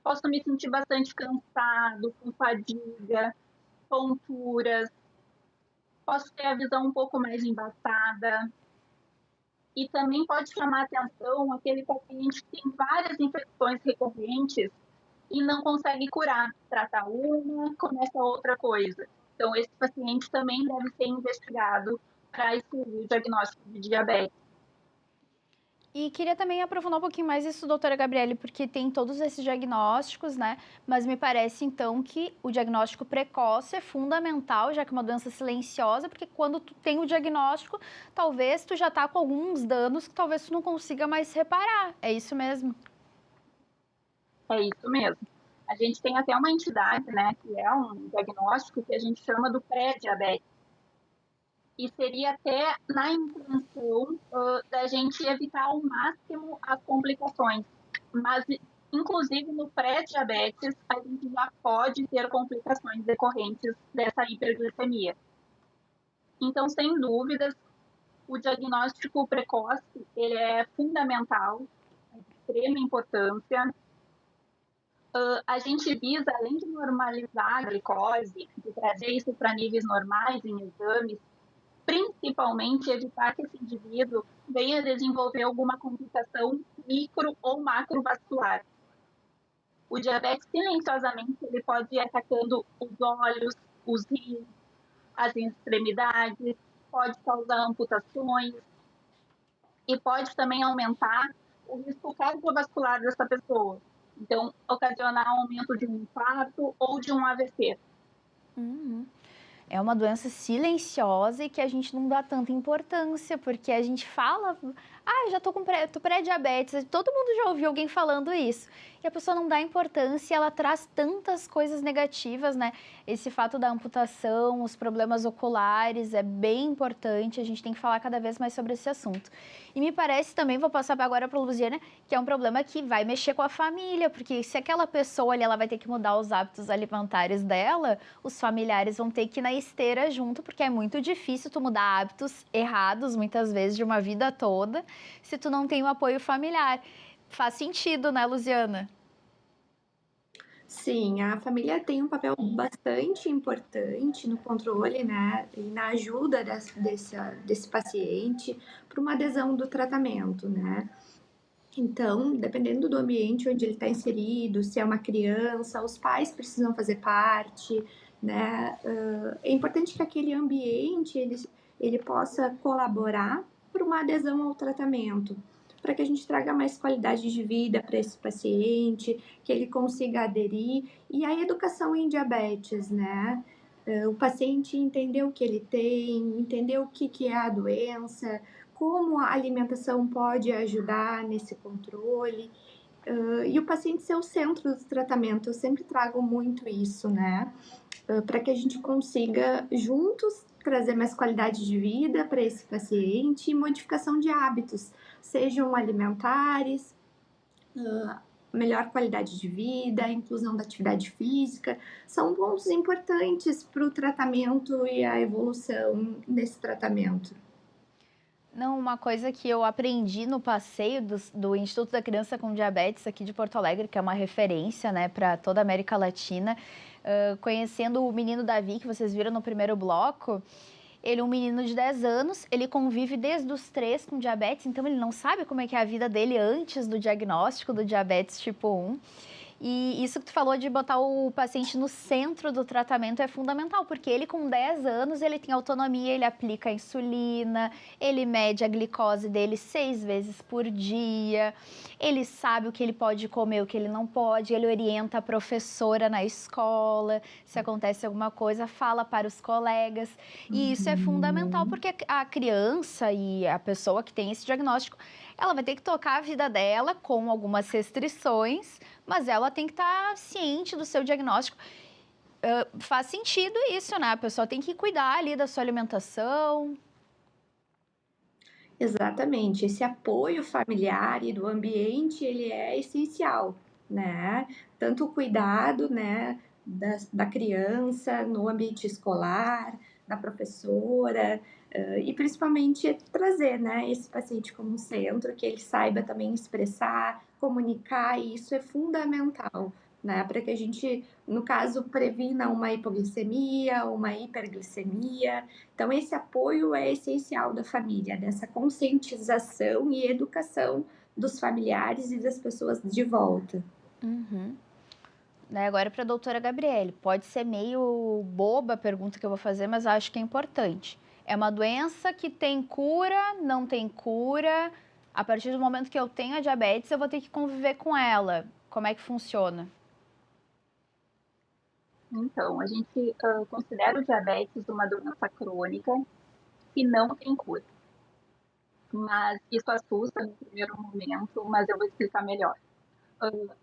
Posso me sentir bastante cansado, com fadiga, tonturas. Posso ter a visão um pouco mais embaçada. E também pode chamar a atenção aquele paciente que tem várias infecções recorrentes e não consegue curar. Trata uma, começa outra coisa. Então, esse paciente também deve ser investigado para excluir o diagnóstico de diabetes. E queria também aprofundar um pouquinho mais isso, doutora Gabriele, porque tem todos esses diagnósticos, né? Mas me parece, então, que o diagnóstico precoce é fundamental, já que é uma doença silenciosa, porque quando tu tem o diagnóstico, talvez tu já tá com alguns danos que talvez tu não consiga mais reparar. É isso mesmo? É isso mesmo. A gente tem até uma entidade, né, que é um diagnóstico que a gente chama do pré-diabetes. E seria até na intenção da gente evitar ao máximo as complicações. Mas, inclusive, no pré-diabetes, a gente já pode ter complicações decorrentes dessa hiperglicemia. Então, sem dúvidas, o diagnóstico precoce ele é fundamental, é de extrema importância. A gente visa, além de normalizar a glicose, de trazer isso para níveis normais em exames, principalmente evitar que esse indivíduo venha desenvolver alguma complicação micro ou macrovascular. O diabetes, silenciosamente, ele pode ir atacando os olhos, os rins, as extremidades, pode causar amputações e pode também aumentar o risco cardiovascular dessa pessoa. Então, ocasionar aumento de um infarto ou de um AVC. É uma doença silenciosa e que a gente não dá tanta importância, porque a gente fala, já tô pré-diabetes, todo mundo já ouviu alguém falando isso. E a pessoa não dá importância e ela traz tantas coisas negativas, né? Esse fato da amputação, os problemas oculares, é bem importante, a gente tem que falar cada vez mais sobre esse assunto. E me parece também, vou passar agora para a Luziana, que é um problema que vai mexer com a família, porque se aquela pessoa ali, ela vai ter que mudar os hábitos alimentares dela, os familiares vão ter que ir na esteira junto, porque é muito difícil tu mudar hábitos errados, muitas vezes, de uma vida toda, se tu não tem o apoio familiar. Faz sentido, né, Luziana? Sim, a família tem um papel bastante importante no controle, né, e na ajuda desse paciente para uma adesão do tratamento, né. Então, dependendo do ambiente onde ele está inserido, se é uma criança, os pais precisam fazer parte, né. É importante que aquele ambiente ele possa colaborar para uma adesão ao tratamento. para que a gente traga mais qualidade de vida para esse paciente, que ele consiga aderir. E a educação em diabetes, né? O paciente entender o que ele tem, entender o que é a doença, como a alimentação pode ajudar nesse controle. E o paciente ser o centro do tratamento, eu sempre trago muito isso, né? Para que a gente consiga juntos trazer mais qualidade de vida para esse paciente e modificação de hábitos, sejam alimentares, melhor qualidade de vida, inclusão da atividade física, são pontos importantes para o tratamento e a evolução desse tratamento. Não, uma coisa que eu aprendi no passeio do Instituto da Criança com Diabetes aqui de Porto Alegre, que é uma referência, né, para toda a América Latina, conhecendo o menino Davi, que vocês viram no primeiro bloco. Ele é um menino de 10 anos, ele convive desde os 3 com diabetes, então ele não sabe como é que é a vida dele antes do diagnóstico do diabetes tipo 1. E isso que tu falou de botar o paciente no centro do tratamento é fundamental, porque ele com 10 anos, ele tem autonomia, ele aplica a insulina, ele mede a glicose dele 6 vezes por dia, ele sabe o que ele pode comer, o que ele não pode, ele orienta a professora na escola, se acontece alguma coisa, fala para os colegas. E isso é fundamental, porque a criança e a pessoa que tem esse diagnóstico, ela vai ter que tocar a vida dela com algumas restrições, mas ela tem que estar ciente do seu diagnóstico. Faz sentido isso, né? A pessoa tem que cuidar ali da sua alimentação. Exatamente, esse apoio familiar e do ambiente, ele é essencial, né? Tanto o cuidado, né, da criança no ambiente escolar, da professora, e principalmente trazer, né, esse paciente como centro, que ele saiba também expressar, comunicar, e isso é fundamental, né, para que a gente, no caso, previna uma hipoglicemia, uma hiperglicemia. Então, esse apoio é essencial da família, dessa conscientização e educação dos familiares e das pessoas de volta. Uhum. Agora para a doutora Gabriele, pode ser meio boba a pergunta que eu vou fazer, mas acho que é importante. É uma doença que tem cura, não tem cura? A partir do momento que eu tenho a diabetes, eu vou ter que conviver com ela. Como é que funciona? Então, a gente considera o diabetes uma doença crônica que não tem cura. Mas isso assusta no primeiro momento, mas eu vou explicar melhor.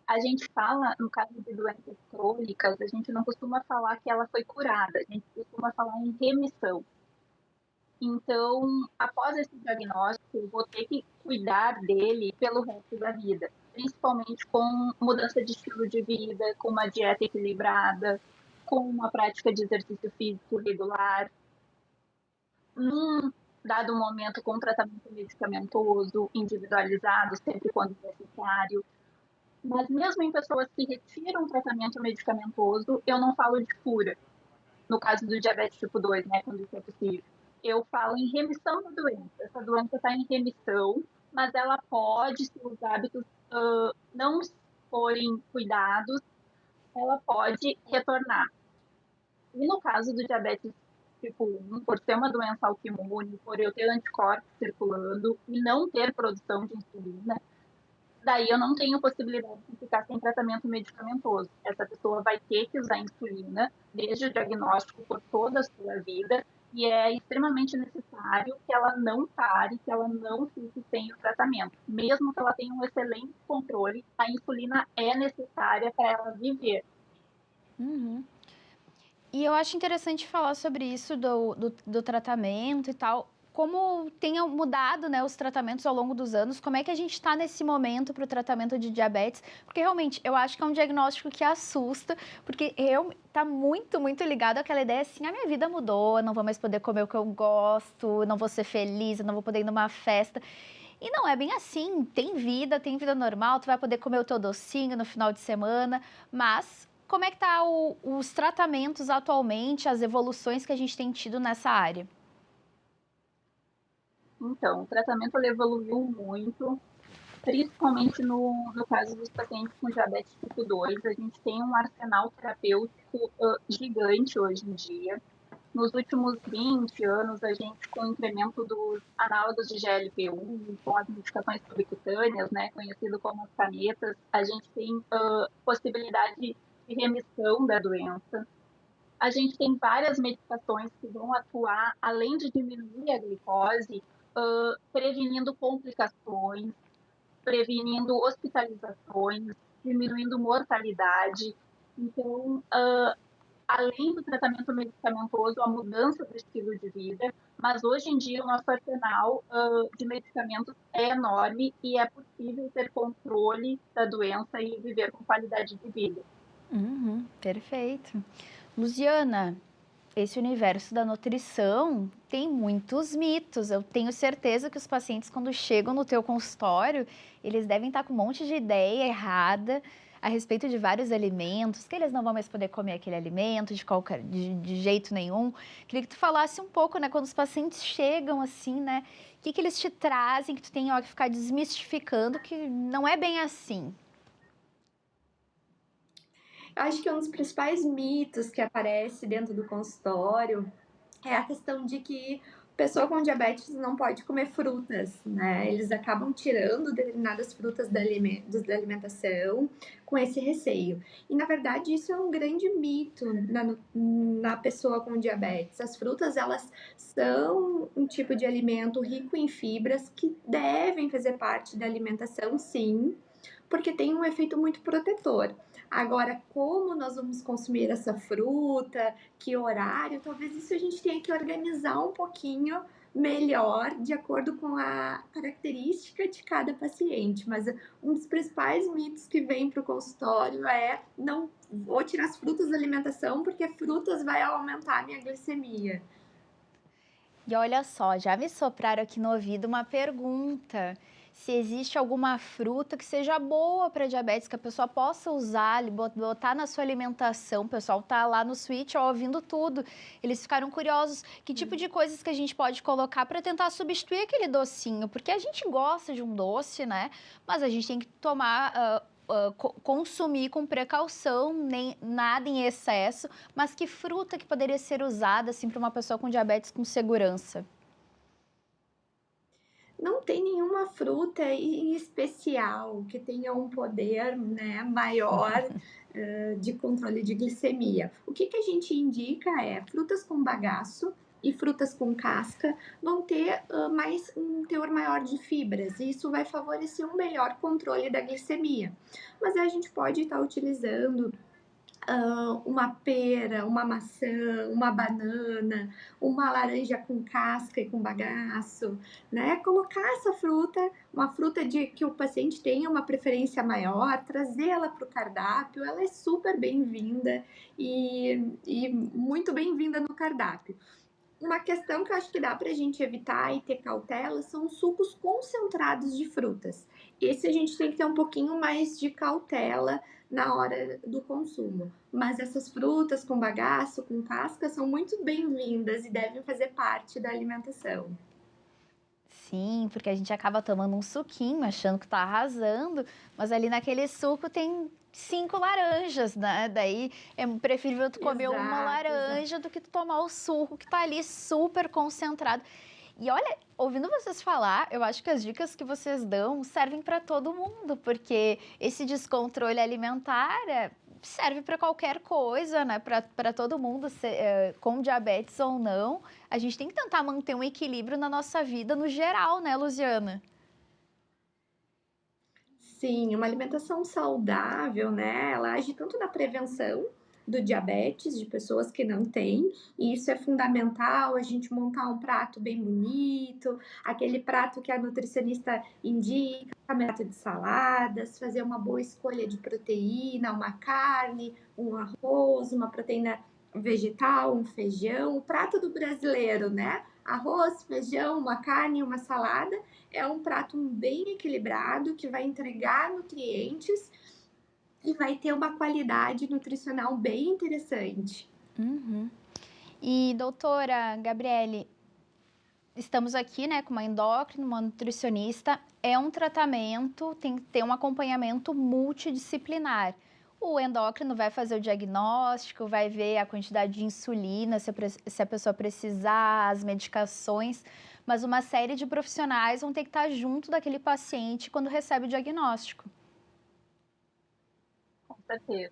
A gente fala, no caso de doenças crônicas, a gente não costuma falar que ela foi curada, a gente costuma falar em remissão. Então, após esse diagnóstico, eu vou ter que cuidar dele pelo resto da vida, principalmente com mudança de estilo de vida, com uma dieta equilibrada, com uma prática de exercício físico regular, num dado momento com tratamento medicamentoso, individualizado, sempre quando necessário. Mas mesmo em pessoas que retiram o tratamento medicamentoso, eu não falo de cura. No caso do diabetes tipo 2, né, quando isso é possível. Eu falo em remissão da doença. Essa doença está em remissão, mas ela pode, se os hábitos não forem cuidados, ela pode retornar. E no caso do diabetes tipo 1, por ser uma doença autoimune, por eu ter anticorpos circulando e não ter produção de insulina, daí eu não tenho possibilidade de ficar sem tratamento medicamentoso. Essa pessoa vai ter que usar insulina desde o diagnóstico por toda a sua vida e é extremamente necessário que ela não pare, que ela não fique sem o tratamento. Mesmo que ela tenha um excelente controle, a insulina é necessária para ela viver. Uhum. E eu acho interessante falar sobre isso do tratamento e tal. Como tenham mudado, né, os tratamentos ao longo dos anos, como é que a gente está nesse momento para o tratamento de diabetes? Porque realmente eu acho que é um diagnóstico que assusta, porque está muito, muito ligado àquela ideia assim, a minha vida mudou, eu não vou mais poder comer o que eu gosto, não vou ser feliz, eu não vou poder ir numa festa. E não é bem assim, tem vida normal, tu vai poder comer o teu docinho no final de semana, mas como é que tá os tratamentos atualmente, as evoluções que a gente tem tido nessa área? Então, o tratamento evoluiu muito, principalmente no caso dos pacientes com diabetes tipo 2. A gente tem um arsenal terapêutico gigante hoje em dia. Nos últimos 20 anos, a gente, com o incremento dos análogos de GLP-1, com as medicações subcutâneas, né, conhecido como as canetas, a gente tem possibilidade de remissão da doença. A gente tem várias medicações que vão atuar, além de diminuir a glicose, prevenindo complicações, prevenindo hospitalizações, diminuindo mortalidade. Então, além do tratamento medicamentoso, a mudança do estilo de vida, mas hoje em dia o nosso arsenal de medicamentos é enorme e é possível ter controle da doença e viver com qualidade de vida. Perfeito. Luziana, esse universo da nutrição tem muitos mitos. Eu tenho certeza que os pacientes, quando chegam no teu consultório, eles devem estar com um monte de ideia errada a respeito de vários alimentos, que eles não vão mais poder comer aquele alimento de jeito nenhum. Queria que tu falasse um pouco, né, quando os pacientes chegam assim, né, o que eles te trazem, que tu tem que ficar desmistificando, que não é bem assim. Eu acho que um dos principais mitos que aparece dentro do consultório é a questão de que pessoa com diabetes não pode comer frutas, né? Eles acabam tirando determinadas frutas da alimentação com esse receio. E, na verdade, isso é um grande mito na pessoa com diabetes. As frutas, elas são um tipo de alimento rico em fibras que devem fazer parte da alimentação, sim, porque tem um efeito muito protetor. Agora, como nós vamos consumir essa fruta, que horário, talvez isso a gente tenha que organizar um pouquinho melhor, de acordo com a característica de cada paciente. Mas um dos principais mitos que vem para o consultório é: não vou tirar as frutas da alimentação, porque frutas vai aumentar a minha glicemia. E olha só, já me sopraram aqui no ouvido uma pergunta. Se existe alguma fruta que seja boa para diabetes, que a pessoa possa usar, botar na sua alimentação. O pessoal tá lá no switch ouvindo tudo. Eles ficaram curiosos. Que tipo de coisas que a gente pode colocar para tentar substituir aquele docinho? Porque a gente gosta de um doce, né? Mas a gente tem que tomar... consumir com precaução, nem nada em excesso, mas que fruta que poderia ser usada assim para uma pessoa com diabetes com segurança? Não tem nenhuma fruta em especial que tenha um poder, né, maior de controle de glicemia. O que a gente indica é frutas com bagaço e frutas com casca vão ter um teor maior de fibras, e isso vai favorecer um melhor controle da glicemia. Mas a gente pode estar utilizando uma pera, uma maçã, uma banana, uma laranja com casca e com bagaço, né? Colocar essa fruta, uma fruta que o paciente tenha uma preferência maior, trazê-la para o cardápio, ela é super bem-vinda e muito bem-vinda no cardápio. Uma questão que eu acho que dá para a gente evitar e ter cautela são os sucos concentrados de frutas. Esse a gente tem que ter um pouquinho mais de cautela na hora do consumo. Mas essas frutas com bagaço, com casca, são muito bem-vindas e devem fazer parte da alimentação. Sim, porque a gente acaba tomando um suquinho, achando que tá arrasando, mas ali naquele suco tem 5 laranjas, né? Daí é preferível tu comer uma laranja do que tu tomar o suco que tá ali super concentrado. E olha, ouvindo vocês falar, eu acho que as dicas que vocês dão servem para todo mundo, porque esse descontrole alimentar serve para qualquer coisa, né? Para todo mundo, com diabetes ou não. A gente tem que tentar manter um equilíbrio na nossa vida no geral, né, Luziana? Sim, uma alimentação saudável, né? Ela age tanto na prevenção do diabetes, de pessoas que não têm, e isso é fundamental, a gente montar um prato bem bonito, aquele prato que a nutricionista indica, prato de saladas, fazer uma boa escolha de proteína, uma carne, um arroz, uma proteína vegetal, um feijão, o prato do brasileiro, né? Arroz, feijão, uma carne, uma salada, é um prato bem equilibrado que vai entregar nutrientes e vai ter uma qualidade nutricional bem interessante. E, doutora Gabriele, estamos aqui, né, com uma endócrina, uma nutricionista. É um tratamento, tem que ter um acompanhamento multidisciplinar. O endócrino vai fazer o diagnóstico, vai ver a quantidade de insulina, se a pessoa precisar, as medicações, mas uma série de profissionais vão ter que estar junto daquele paciente quando recebe o diagnóstico. Com certeza.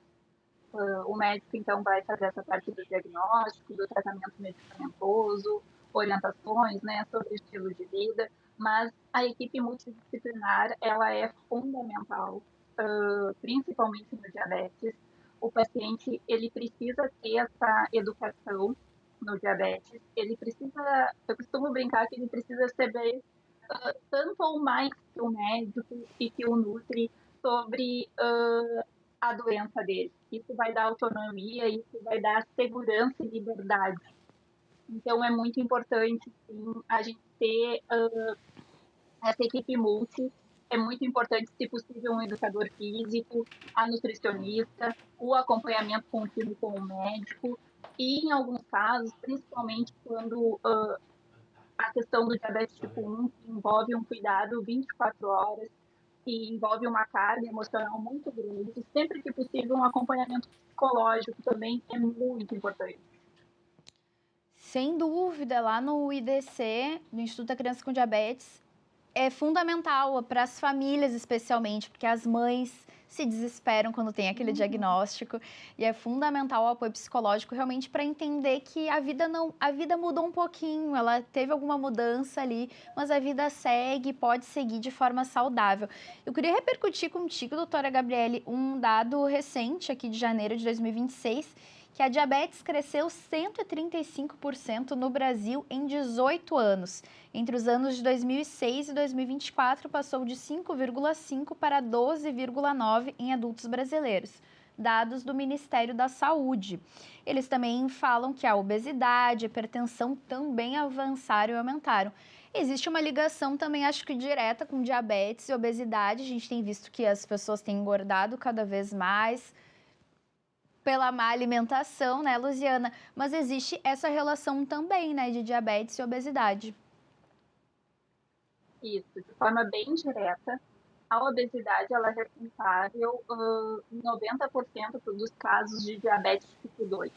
O médico, então, vai fazer essa parte do diagnóstico, do tratamento medicamentoso, orientações, né, sobre estilo de vida, mas a equipe multidisciplinar, ela é fundamental, principalmente no diabetes. O paciente, ele precisa ter essa educação no diabetes, ele precisa, eu costumo brincar que ele precisa saber tanto ou mais que o médico e que o nutri sobre a doença dele. Isso vai dar autonomia, isso vai dar segurança e liberdade. Então, é muito importante, sim, a gente ter essa equipe multi. É muito importante, se possível, um educador físico, a nutricionista, o acompanhamento contínuo com o médico. E, em alguns casos, principalmente quando a questão do diabetes tipo 1, que envolve um cuidado 24 horas, que envolve uma carga emocional muito grande, sempre que possível, um acompanhamento psicológico também é muito importante. Sem dúvida, lá no IDC, no Instituto da Criança com Diabetes, é fundamental para as famílias especialmente, porque as mães se desesperam quando tem aquele diagnóstico, e é fundamental o apoio psicológico realmente para entender que a vida mudou um pouquinho, ela teve alguma mudança ali, mas a vida segue, pode seguir de forma saudável. Eu queria repercutir contigo, doutora Gabriele, um dado recente aqui de janeiro de 2026, que a diabetes cresceu 135% no Brasil em 18 anos. Entre os anos de 2006 e 2024, passou de 5,5 para 12,9 em adultos brasileiros. Dados do Ministério da Saúde. Eles também falam que a obesidade, a hipertensão também avançaram e aumentaram. Existe uma ligação também, acho que direta, com diabetes e obesidade. A gente tem visto que as pessoas têm engordado cada vez mais pela má alimentação, né, Luziana? Mas existe essa relação também, né, de diabetes e obesidade. Isso, de forma bem direta. A obesidade, ela é responsável em 90% dos casos de diabetes tipo 2.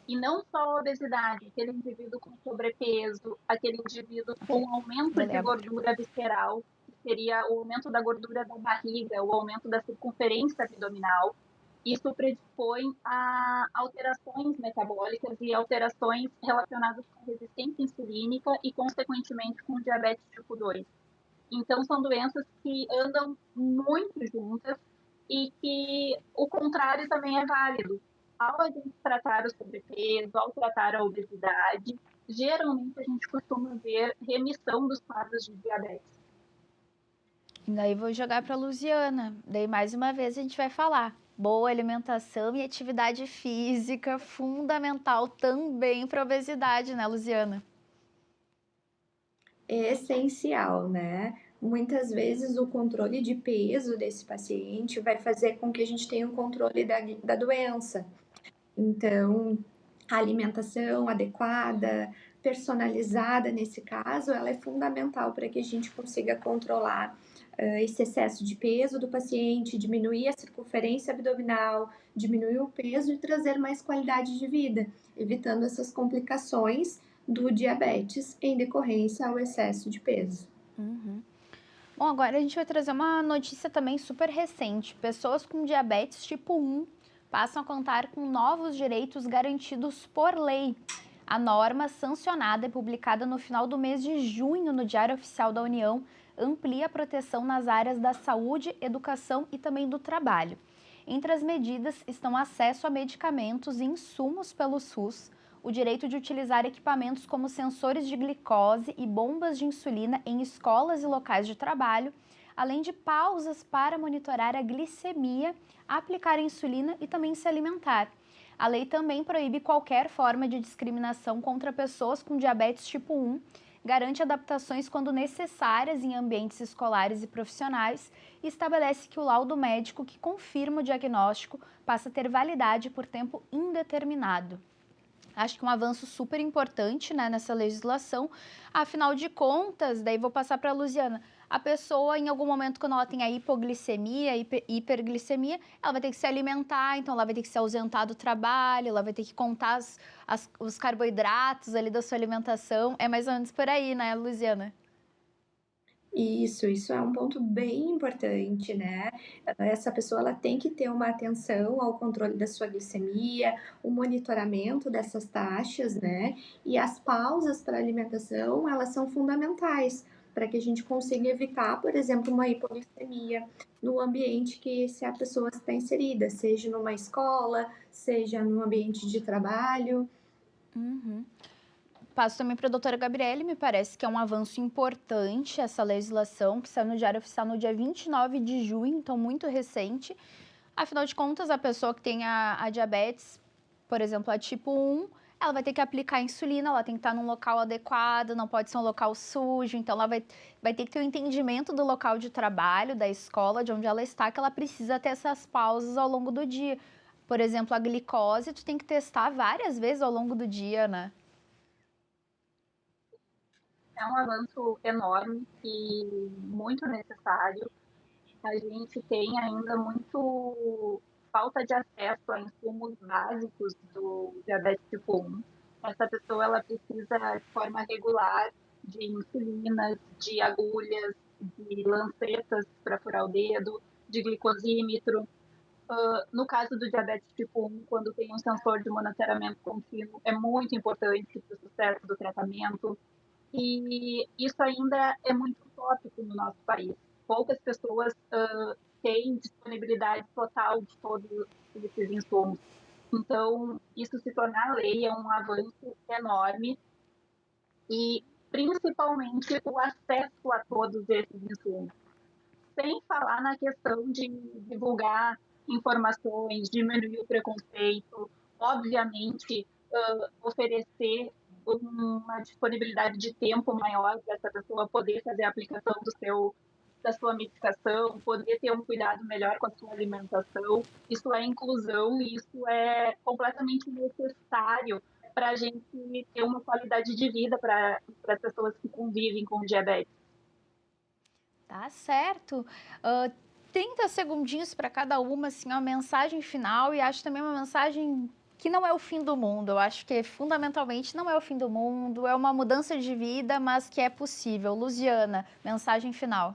E não só a obesidade, aquele indivíduo com sobrepeso, aquele indivíduo com aumento de gordura visceral, que seria o aumento da gordura da barriga, o aumento da circunferência abdominal. Isso predispõe a alterações metabólicas e alterações relacionadas com resistência insulínica e, consequentemente, com diabetes tipo 2. Então, são doenças que andam muito juntas e que o contrário também é válido. Ao a gente tratar o sobrepeso, ao tratar a obesidade, geralmente a gente costuma ver remissão dos quadros de diabetes. Daí vou jogar para a Luziana. Daí, mais uma vez, a gente vai falar. Boa alimentação e atividade física, fundamental também para a obesidade, né, Luziana? É essencial, né? Muitas vezes o controle de peso desse paciente vai fazer com que a gente tenha um controle da doença. Então, a alimentação adequada, personalizada nesse caso, ela é fundamental para que a gente consiga controlar esse excesso de peso do paciente, diminuir a circunferência abdominal, diminuir o peso e trazer mais qualidade de vida, evitando essas complicações do diabetes em decorrência ao excesso de peso. Uhum. Bom, agora a gente vai trazer uma notícia também super recente. Pessoas com diabetes tipo 1 passam a contar com novos direitos garantidos por lei. A norma, sancionada e publicada no final do mês de junho no Diário Oficial da União, amplia a proteção nas áreas da saúde, educação e também do trabalho. Entre as medidas estão acesso a medicamentos e insumos pelo SUS, o direito de utilizar equipamentos como sensores de glicose e bombas de insulina em escolas e locais de trabalho, além de pausas para monitorar a glicemia, aplicar a insulina e também se alimentar. A lei também proíbe qualquer forma de discriminação contra pessoas com diabetes tipo 1, garante adaptações quando necessárias em ambientes escolares e profissionais e estabelece que o laudo médico que confirma o diagnóstico passa a ter validade por tempo indeterminado. Acho que um avanço super importante, né, nessa legislação. Afinal de contas, daí vou passar para a Luziana, a pessoa, em algum momento, quando ela tem a hipoglicemia, hiperglicemia, ela vai ter que se alimentar, então ela vai ter que se ausentar do trabalho, ela vai ter que contar os carboidratos ali da sua alimentação. É mais ou menos por aí, né, Luziana? Isso é um ponto bem importante, né? Essa pessoa ela tem que ter uma atenção ao controle da sua glicemia, o monitoramento dessas taxas, né? E as pausas para alimentação, elas são fundamentais para que a gente consiga evitar, por exemplo, uma hipoglicemia no ambiente que a pessoa está inserida, seja numa escola, seja no ambiente de trabalho. Uhum. Passo também para a doutora Gabriele, me parece que é um avanço importante essa legislação, que saiu no Diário Oficial no dia 29 de junho, então muito recente. Afinal de contas, a pessoa que tem a diabetes, por exemplo, a tipo 1, ela vai ter que aplicar insulina, ela tem que estar num local adequado, não pode ser um local sujo, então ela vai ter que ter o entendimento do local de trabalho, da escola, de onde ela está, que ela precisa ter essas pausas ao longo do dia. Por exemplo, a glicose, tu tem que testar várias vezes ao longo do dia, né? É um avanço enorme e muito necessário. A gente tem ainda muito falta de acesso a insumos básicos do diabetes tipo 1. Essa pessoa ela precisa de forma regular de insulinas, de agulhas, de lancetas para furar o dedo, de glicosímetro. No caso do diabetes tipo 1, quando tem um sensor de monitoramento contínuo, é muito importante para o sucesso do tratamento. E isso ainda é muito utópico no nosso país. Poucas pessoas têm disponibilidade total de todos esses insumos. Então, isso se tornar lei é um avanço enorme e, principalmente, o acesso a todos esses insumos. Sem falar na questão de divulgar informações, diminuir o preconceito, obviamente, oferecer uma disponibilidade de tempo maior para essa pessoa poder fazer a aplicação da sua medicação, poder ter um cuidado melhor com a sua alimentação. Isso é inclusão e isso é completamente necessário para a gente ter uma qualidade de vida para as pessoas que convivem com diabetes. Tá certo. 30 segundinhos para cada uma, assim, uma mensagem final, e acho também uma mensagem que não é o fim do mundo. Eu acho que fundamentalmente não é o fim do mundo, é uma mudança de vida, mas que é possível. Luziana, mensagem final.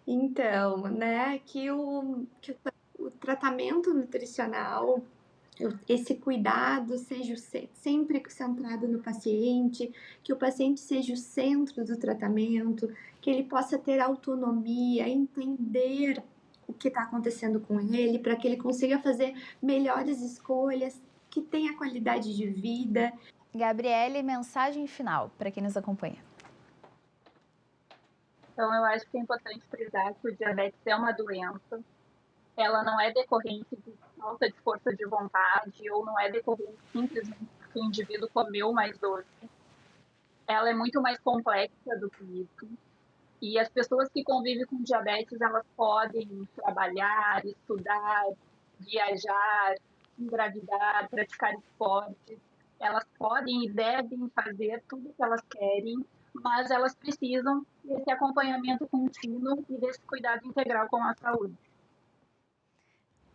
Então, né, que o tratamento nutricional, esse cuidado seja sempre centrado no paciente, que o paciente seja o centro do tratamento, que ele possa ter autonomia, entender o que está acontecendo com ele, para que ele consiga fazer melhores escolhas, que tenha qualidade de vida. Gabriele, mensagem final para quem nos acompanha. Então, eu acho que é importante frisar que o diabetes é uma doença. Ela não é decorrente de falta de força de vontade ou não é decorrente simplesmente porque o indivíduo comeu mais doce. Ela é muito mais complexa do que isso. E as pessoas que convivem com diabetes, elas podem trabalhar, estudar, viajar, engravidar, praticar esportes. Elas podem e devem fazer tudo o que elas querem, mas elas precisam desse acompanhamento contínuo e desse cuidado integral com a saúde.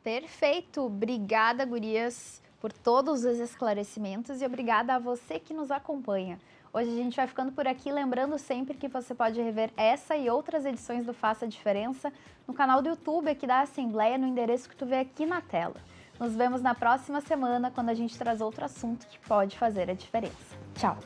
Perfeito. Obrigada, gurias, por todos os esclarecimentos e obrigada a você que nos acompanha. Hoje a gente vai ficando por aqui, lembrando sempre que você pode rever essa e outras edições do Faça a Diferença no canal do YouTube aqui da Assembleia, no endereço que tu vê aqui na tela. Nos vemos na próxima semana, quando a gente traz outro assunto que pode fazer a diferença. Tchau!